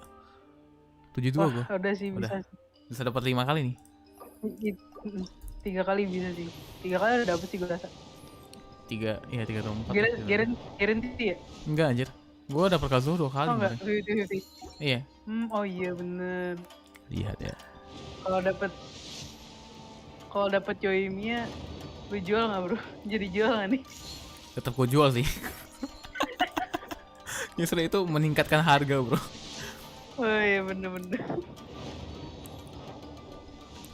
72 Wah, gua. udah sih bisa. Bisa dapat 5 kali nih. 3 kali bisa sih. 3 kali udah dapet sih gue rasa. 3 atau 4. Guarantee ya? Enggak anjir. Gua dapet Kazuo 2 kali. Oh enggak, 50. Iya. Oh iya bener. Lihat ya. Kalau dapet Yoimiya, lu jual nggak bro? Jadi jual nggak nih? Tetap gua jual sih. Justru itu meningkatkan harga bro. Oh iya bener.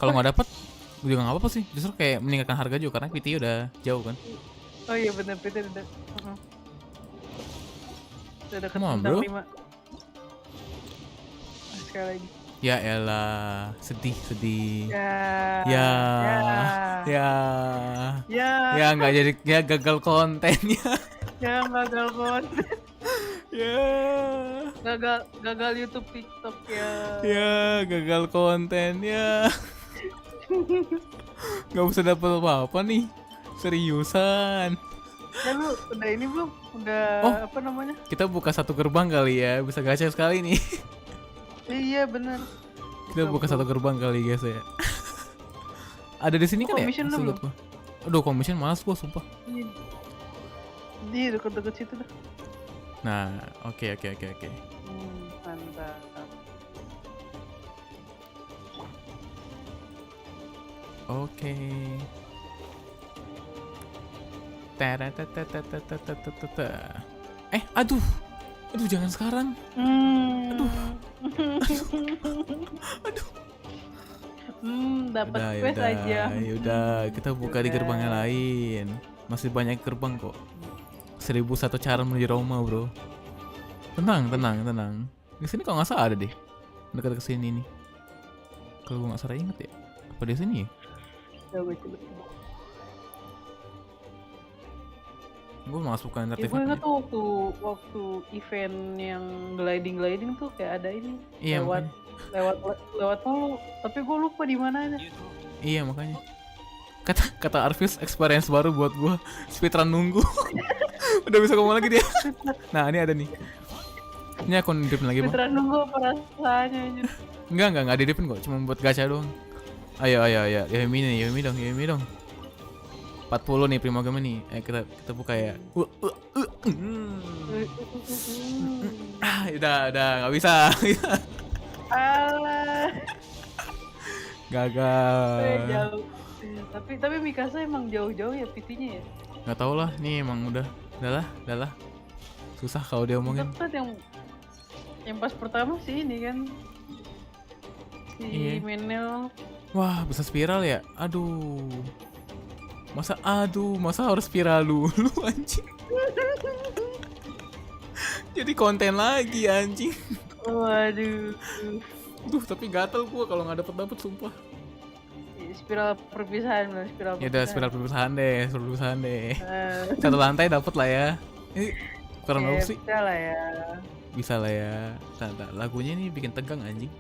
Kalau nggak dapet, juga nggak apa-apa sih. Justru kayak meningkatkan harga juga karena PT udah jauh kan. Oh iya bener, PT udah. Udah deket bro. 5. Sekali lagi. Ya elah, sedih. Ya nggak jadi, ya gagal kontennya. Ya gagal konten. Ya. Gagal YouTube, TikTok ya. Ya gagal konten ya. Nggak bisa dapet apa-apa nih. Seriusan. Ya lu udah ini belum? Udah apa namanya? Kita buka 1 gerbang kali ya, bisa gacha sekali nih. Iya bener. Kita buka 1 gerbang kali guys ya. Ada di sini kan ya? Commission belum? Aduh commission malas gua sumpah. Iya deket-deket situ dah. Nah oke. Mantap. Oke. Aduh jangan sekarang. Aduh. Dapat quest aja. Yaudah, kita buka di gerbang yang lain. Masih banyak gerbang kok. 1001 cara menuju Roma, bro. Tenang. Di sini kalau nggak salah ada deh. Dekat ke sini nih. Kalau gue nggak salah inget ya. Apa di sini ya? Coba. Gue masukkan Ya, gue ingat tuh waktu event yang gliding tuh kayak ada ini. Iya, lewat mulu, tapi gue lupa di mananya. Iya makanya. Kata Arvis experience baru buat gue, speedrun nunggu. Udah bisa ngomong lagi dia. Nah ini ada nih. Ini akun dipin lagi bang. Speedrun nunggu apa rasanya aja. Enggak di dipin kok, cuma buat gacha doang. Ayo. Yomi dong. 40 nih Prima Game nih. Kita buka ya. Udah, nggak bisa. Alah. Gagal. Jauh. Tapi Mikasa emang jauh-jauh ya PT-nya ya. Nggak tau lah, nih emang udahlah. Susah kalau dia omongin. Deket yang pas pertama sih ini kan si Menel. Wah, bisa spiral ya? Aduh. Masa harus spiral dulu anjing. Jadi konten lagi anjing. Waduh. Duh, tapi gatel gua kalau nggak dapet sumpah. Spiral perpisahan. Ya udah spiral perpisahan deh. Satu lantai dapet lah ya. Ini kurang apa sih? Bisa lah ya. Lagunya ini bikin tegang anjing.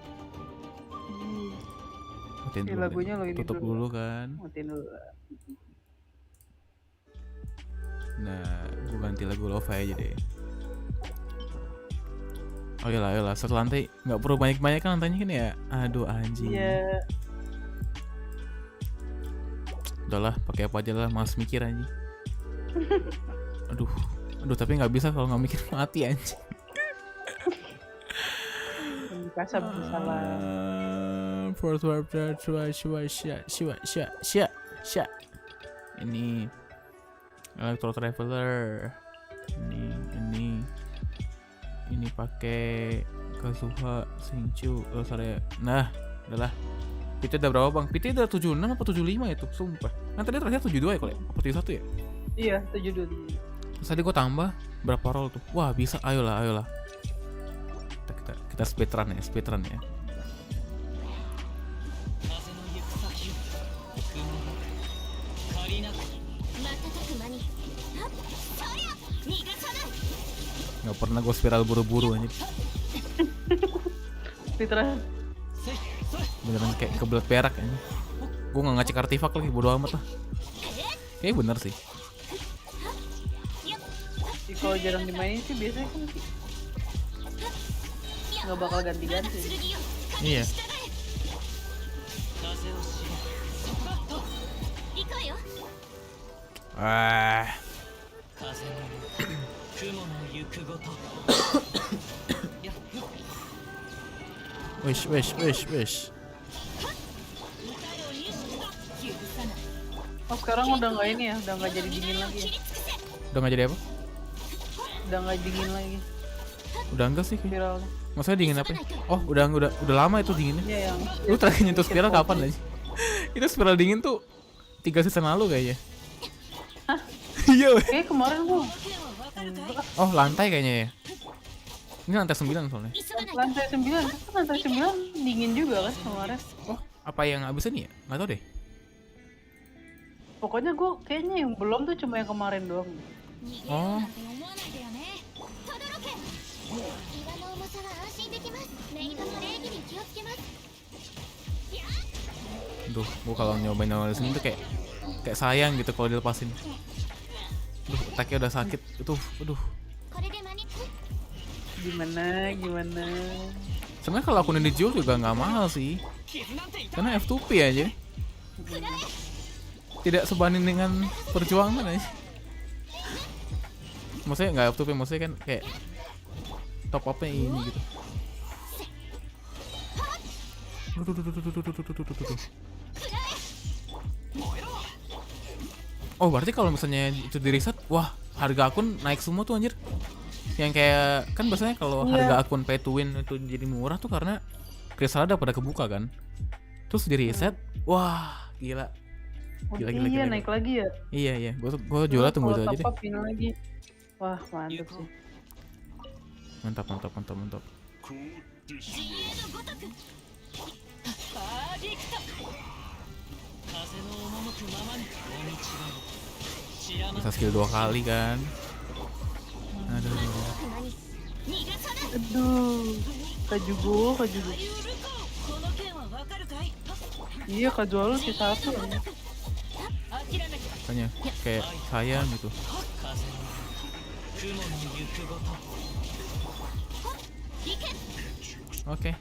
Matiin dulu. Lagunya lo ini tutup dulu kan. Matiin dulu. Nah, gue ganti lagu lo-fi aja deh. Oh iyalah, satu lantai nggak perlu banyak-banyak kan lantainya kan ya. Aduh anjing. Iya. Udahlah, pakai apa aja lah, males mikir anjing. Aduh, tapi nggak bisa kalau nggak mikir mati anjing. Kasar salah. First warp sya. Ini Electro Traveler. Ini pakai Kazuha Shinchu Rosare. Nah, udahlah. PT udah berapa bang? PT udah 76 apa 75 itu, sumpah. Kan tadi terakhir 72 ya kalau apa 71 ya? Iya, 72. Terus tadi gue tambah berapa roll tuh? Wah bisa, ayolah. Kita speedrun ya. Gak pernah gue spiral buru-buru aja. Speedrun. Beneran kayak kebelet perak aja. Gue gak ngecek artifak lagi, bodo amat lah. Kayaknya bener sih. Kalau jarang dimainin sih biasanya kan gak bakal ganti-ganti. Iya. Wish. Oh sekarang udah nggak ini ya, udah nggak jadi dingin lagi ya? Udah nggak jadi apa? Udah nggak dingin lagi. Udah enggak sih? Spiralnya. Maksudnya dingin apa? Oh udah lama itu dinginnya. Iya yang. Lu terakhir nyentuh spiral kapan aja? Itu spiral dingin tuh 3 season lalu kayaknya. Hah? Iya weh. Kayak kemarin gua. Oh lantai kayaknya ya. Ini lantai 9 soalnya. Lantai 9 dingin juga kan kemarin. Oh apa yang abis ini ya? Nggak tau deh. Pokoknya gue kayaknya yang belum tuh cuma yang kemarin doang. Oh. Duh, gue kalau nyobain awal sini tuh kayak sayang gitu kalau dilepasin. Duh, attack-nya udah sakit. Aduh. Gimana? Sebenarnya kalau akunin dijual juga nggak mahal sih. Karena F2P aja. Tidak sebanding dengan perjuangan aja. Maksudnya nggak F2P, maksudnya kan kayak top up-nya ini gitu. Oh berarti kalau misalnya itu di reset, wah harga akun naik semua tuh anjir. Yang kayak kan biasanya kalau harga akun pay to win itu jadi murah tuh karena kristalnya udah pada kebuka kan. Terus di reset, wah gila. Gila. Naik lagi ya? Iya. Gue jual tunggu itu aja deh. Lagi. Wah mantap sih. Mantap. Bisa skill 2 kali kan. Aduh. Kajugo. Iya Kajugo sih satu. Makanya kayak sayang gitu. Oke.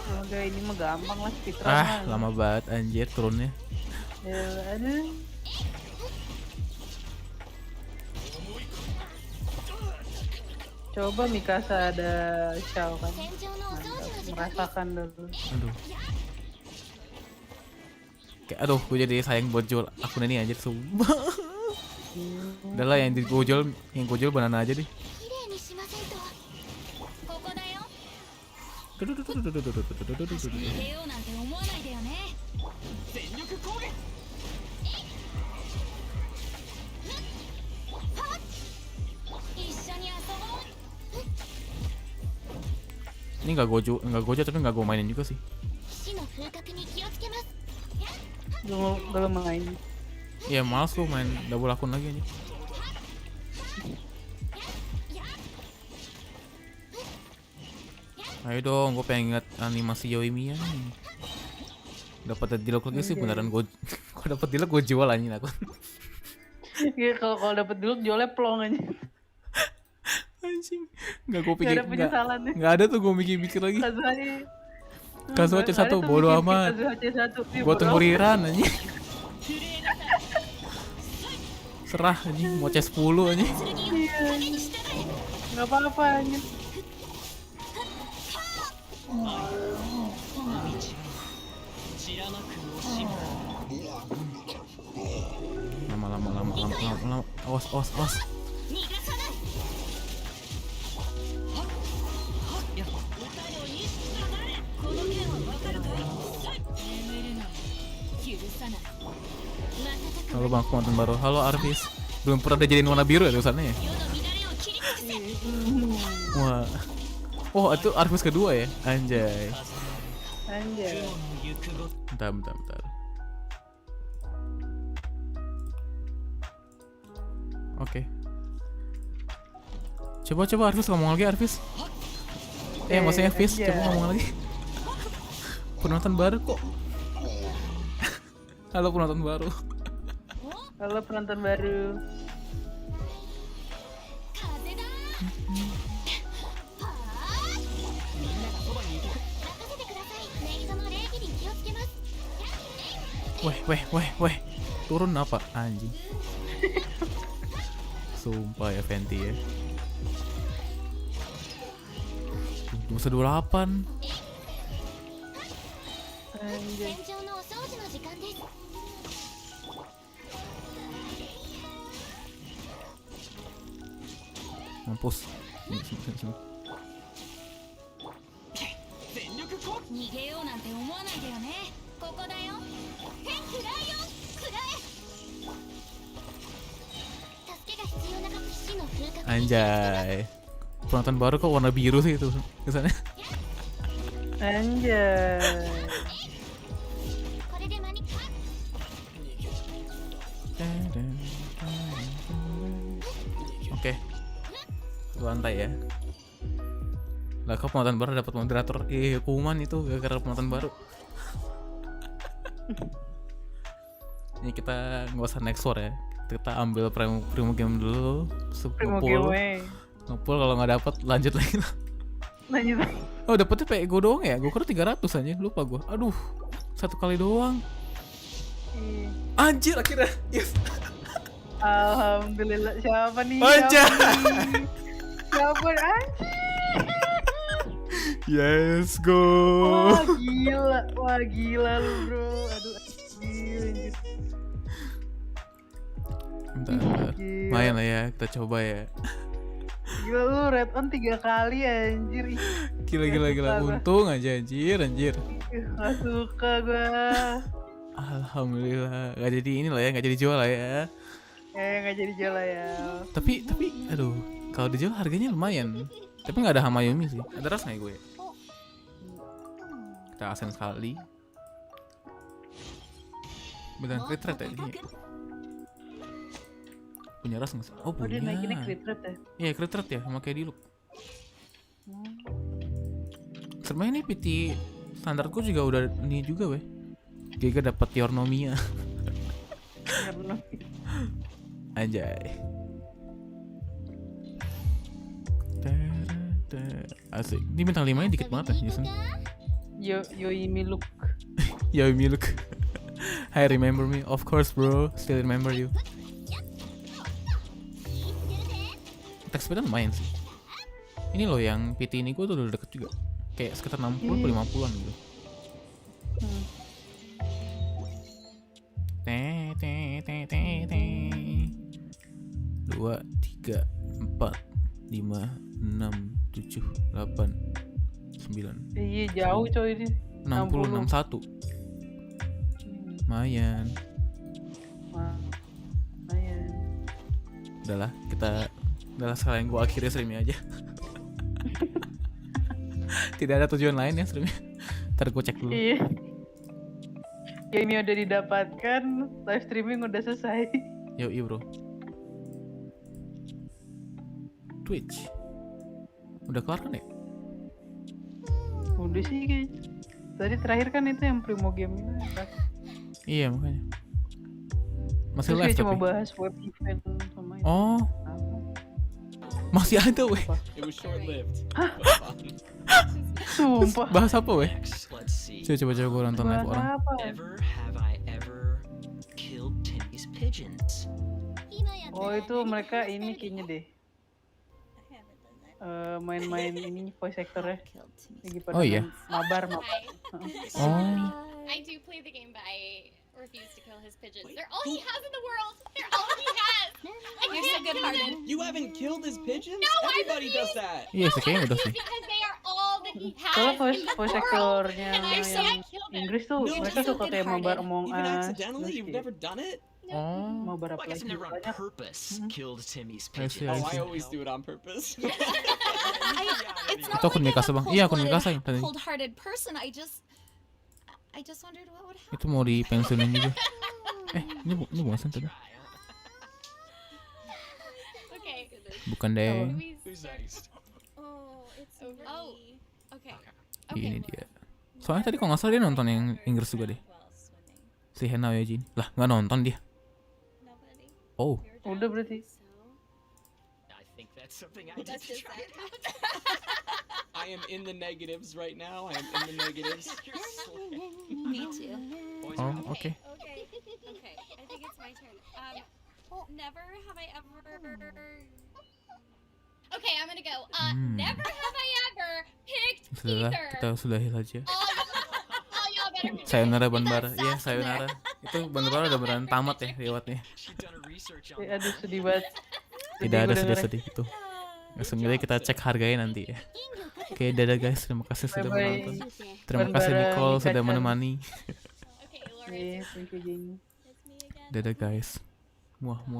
Udah ini mah gampang lah speedrun Lama banget anjir turunnya. Ya, aduh. Coba Mikasa ada Shao kan. Merasakan dulu. Aduh. Kayak gue jadi sayang buat jual akun ini anjir sumpah. Udah lah yang gue jual banana aja deh. Ini nggak gojo tapi nggak gue mainin juga sih. Belum main. Ya males gue main double akun lagi aja. Ayo dong, gue pengen ingat animasi Yoimiya nih. Dapat dilog lagi sih beneran gue. Kalau dapat dilog gue jual anjing akun. Iya kalau dapat dilog jualnya plong aja. Anjing. Nggak gue pikir. Nggak ada tuh gue mikir lagi. Kazuha C1 bodo amat. Gue tunggu Riran anjing. Serah anjing mau C10 anjing. Nggak apa-apa anjing. Lama. Awas. Halo Bang, konten baru. Halo Arvis. Belum pernah dijadiin warna biru ya tulisannya ya? Wah. Oh, itu Arvis kedua ya? Anjay. Bentar. Oke. Coba Arvis ngomong lagi Arvis. Maksudnya Arvis, coba ngomong lagi. Penonton baru kok. Halo penonton baru. Weh. Turun apa anjing? Sumpah ya Fenty ya. Musuh 28. Mampus. Sini. Anjay. Penonton baru kok warna biru sih itu kesannya. Anjay. Oke. Lantai ya. Lah kok penonton baru dapat moderator? Hukuman itu gara-gara penonton baru. Ini kita nggak usah next war ya. Kita ambil primo game dulu. Ngepul kalau nggak dapat lanjut lagi. Oh dapetnya PE gue doang ya? Gue kira 300 aja, lupa gue. Aduh, 1 kali doang. Anjir akhirnya. Yes. Alhamdulillah. Siapa nih? Siapa anjir? Yes, go. Wah gila lu bro. Aduh anjir. Bentar. Main lah ya, kita coba ya. Gila lu red on 3 kali anjir. Gila. Untung aja anjir. Gak suka gua. Alhamdulillah. Gak jadi ini lah ya, gak jadi jual lah ya. Gak jadi jual lah ya. Tapi aduh, kalau dijual harganya lumayan. Tapi gak ada Hamayomi sih. Ada ras gak gue? Kita asen sekali. Beneran crit rate ya ini. Punya ras nggak sih? Oh punya. Dia naikinnya crit rate ya? Iya crit rate ya, sama kayak di loop. Sebenarnya ini PT standarku juga udah ini juga weh. Giga dapat Yornomiya. Anjay. Asik. Ini bintang 5 nya dikit banget ya Jason. Yoimi look. Yoimi look. I remember me, of course bro, still remember you. Attack speed lumayan sih. Ini loh yang PT ini gue tuh udah deket juga. Kayak sekitar 60 ke 50-an gitu. Teh 2, 3, 4, 5, 6, 7, 8, 9. Iya jauh coy ini. 60, 61. Lumayan. Udahlah, sekalian gue akhiri streamnya aja. Tidak ada tujuan lain ya streamnya. Ntar gue cek dulu. Iya. Ya ini udah didapatkan, live streaming udah selesai. Yoi bro. Twitch udah kelar kan ya? Udah sih kayaknya. Tadi terakhir kan itu yang Primo Game ini. Iya makanya. Masih terus live tapi. Cuma bahas web event sama itu. Oh. Masih ada weh. It was short lived. Sumpah. Bahas apa weh? Coba gue nonton live Bahas orang. apa? Ever have I ever killed Timmy's pigeons? Oh itu mereka ini kayaknya deh. Main-main ini voice actor-nya. Oh iya. Mabar. Oh. I do play the game, but I refuse to kill his pigeons. They're all he has in the world. They're all he has. You're so good-hearted. You haven't killed his pigeons? No, Everybody does that. Iya sih kayaknya udah sih. Because they are all that he has Soalnya in the voice world. actor-nya And I say I yang killed them. Inggris tuh mereka suka kayak Mabar Among Even Us. accidentally? You've never done it? Oh. Mabar Well, apa I guess lagi never on banyak. purpose killed Timmy's I see, pigeons. Oh, I always do it on purpose. It's Itu not akun like I'm Mikasa a bang. Iya akun Mikasa yang tadi. cold-hearted person. I just wondered what would happen. Itu mau dipensiunin juga. Ini bukan sen tadi. Okay. Bukan deh. Who's next? Oh, it's Oh, okay. Ini dia. Soalnya tadi kalau nggak salah dia nonton yang Inggris juga deh. Si Hena Yojin. Lah nggak nonton dia. Oh. Udah berarti. I think that's something I did to try. I am in the negatives right now. I am in the negatives. Me too. Oh, okay. Okay. Okay. I think it's my turn. Never have I ever. Okay, I'm gonna go. Never have I ever picked Sudahlah, either. kita sudahi saja. All y'all better be Sayonara Banbara. Iya, sayonara. Itu Banbara udah beneran tamat ya lewatnya. Aduh sedih banget. Tidak ada sedih-sedih itu. Sebenarnya kita cek harganya nanti ya. Oke, dadah guys. Terima kasih sudah menonton. Terima kasih Nicole sudah menemani. Iya, thank you Jamie. Dadah guys. Muah muah.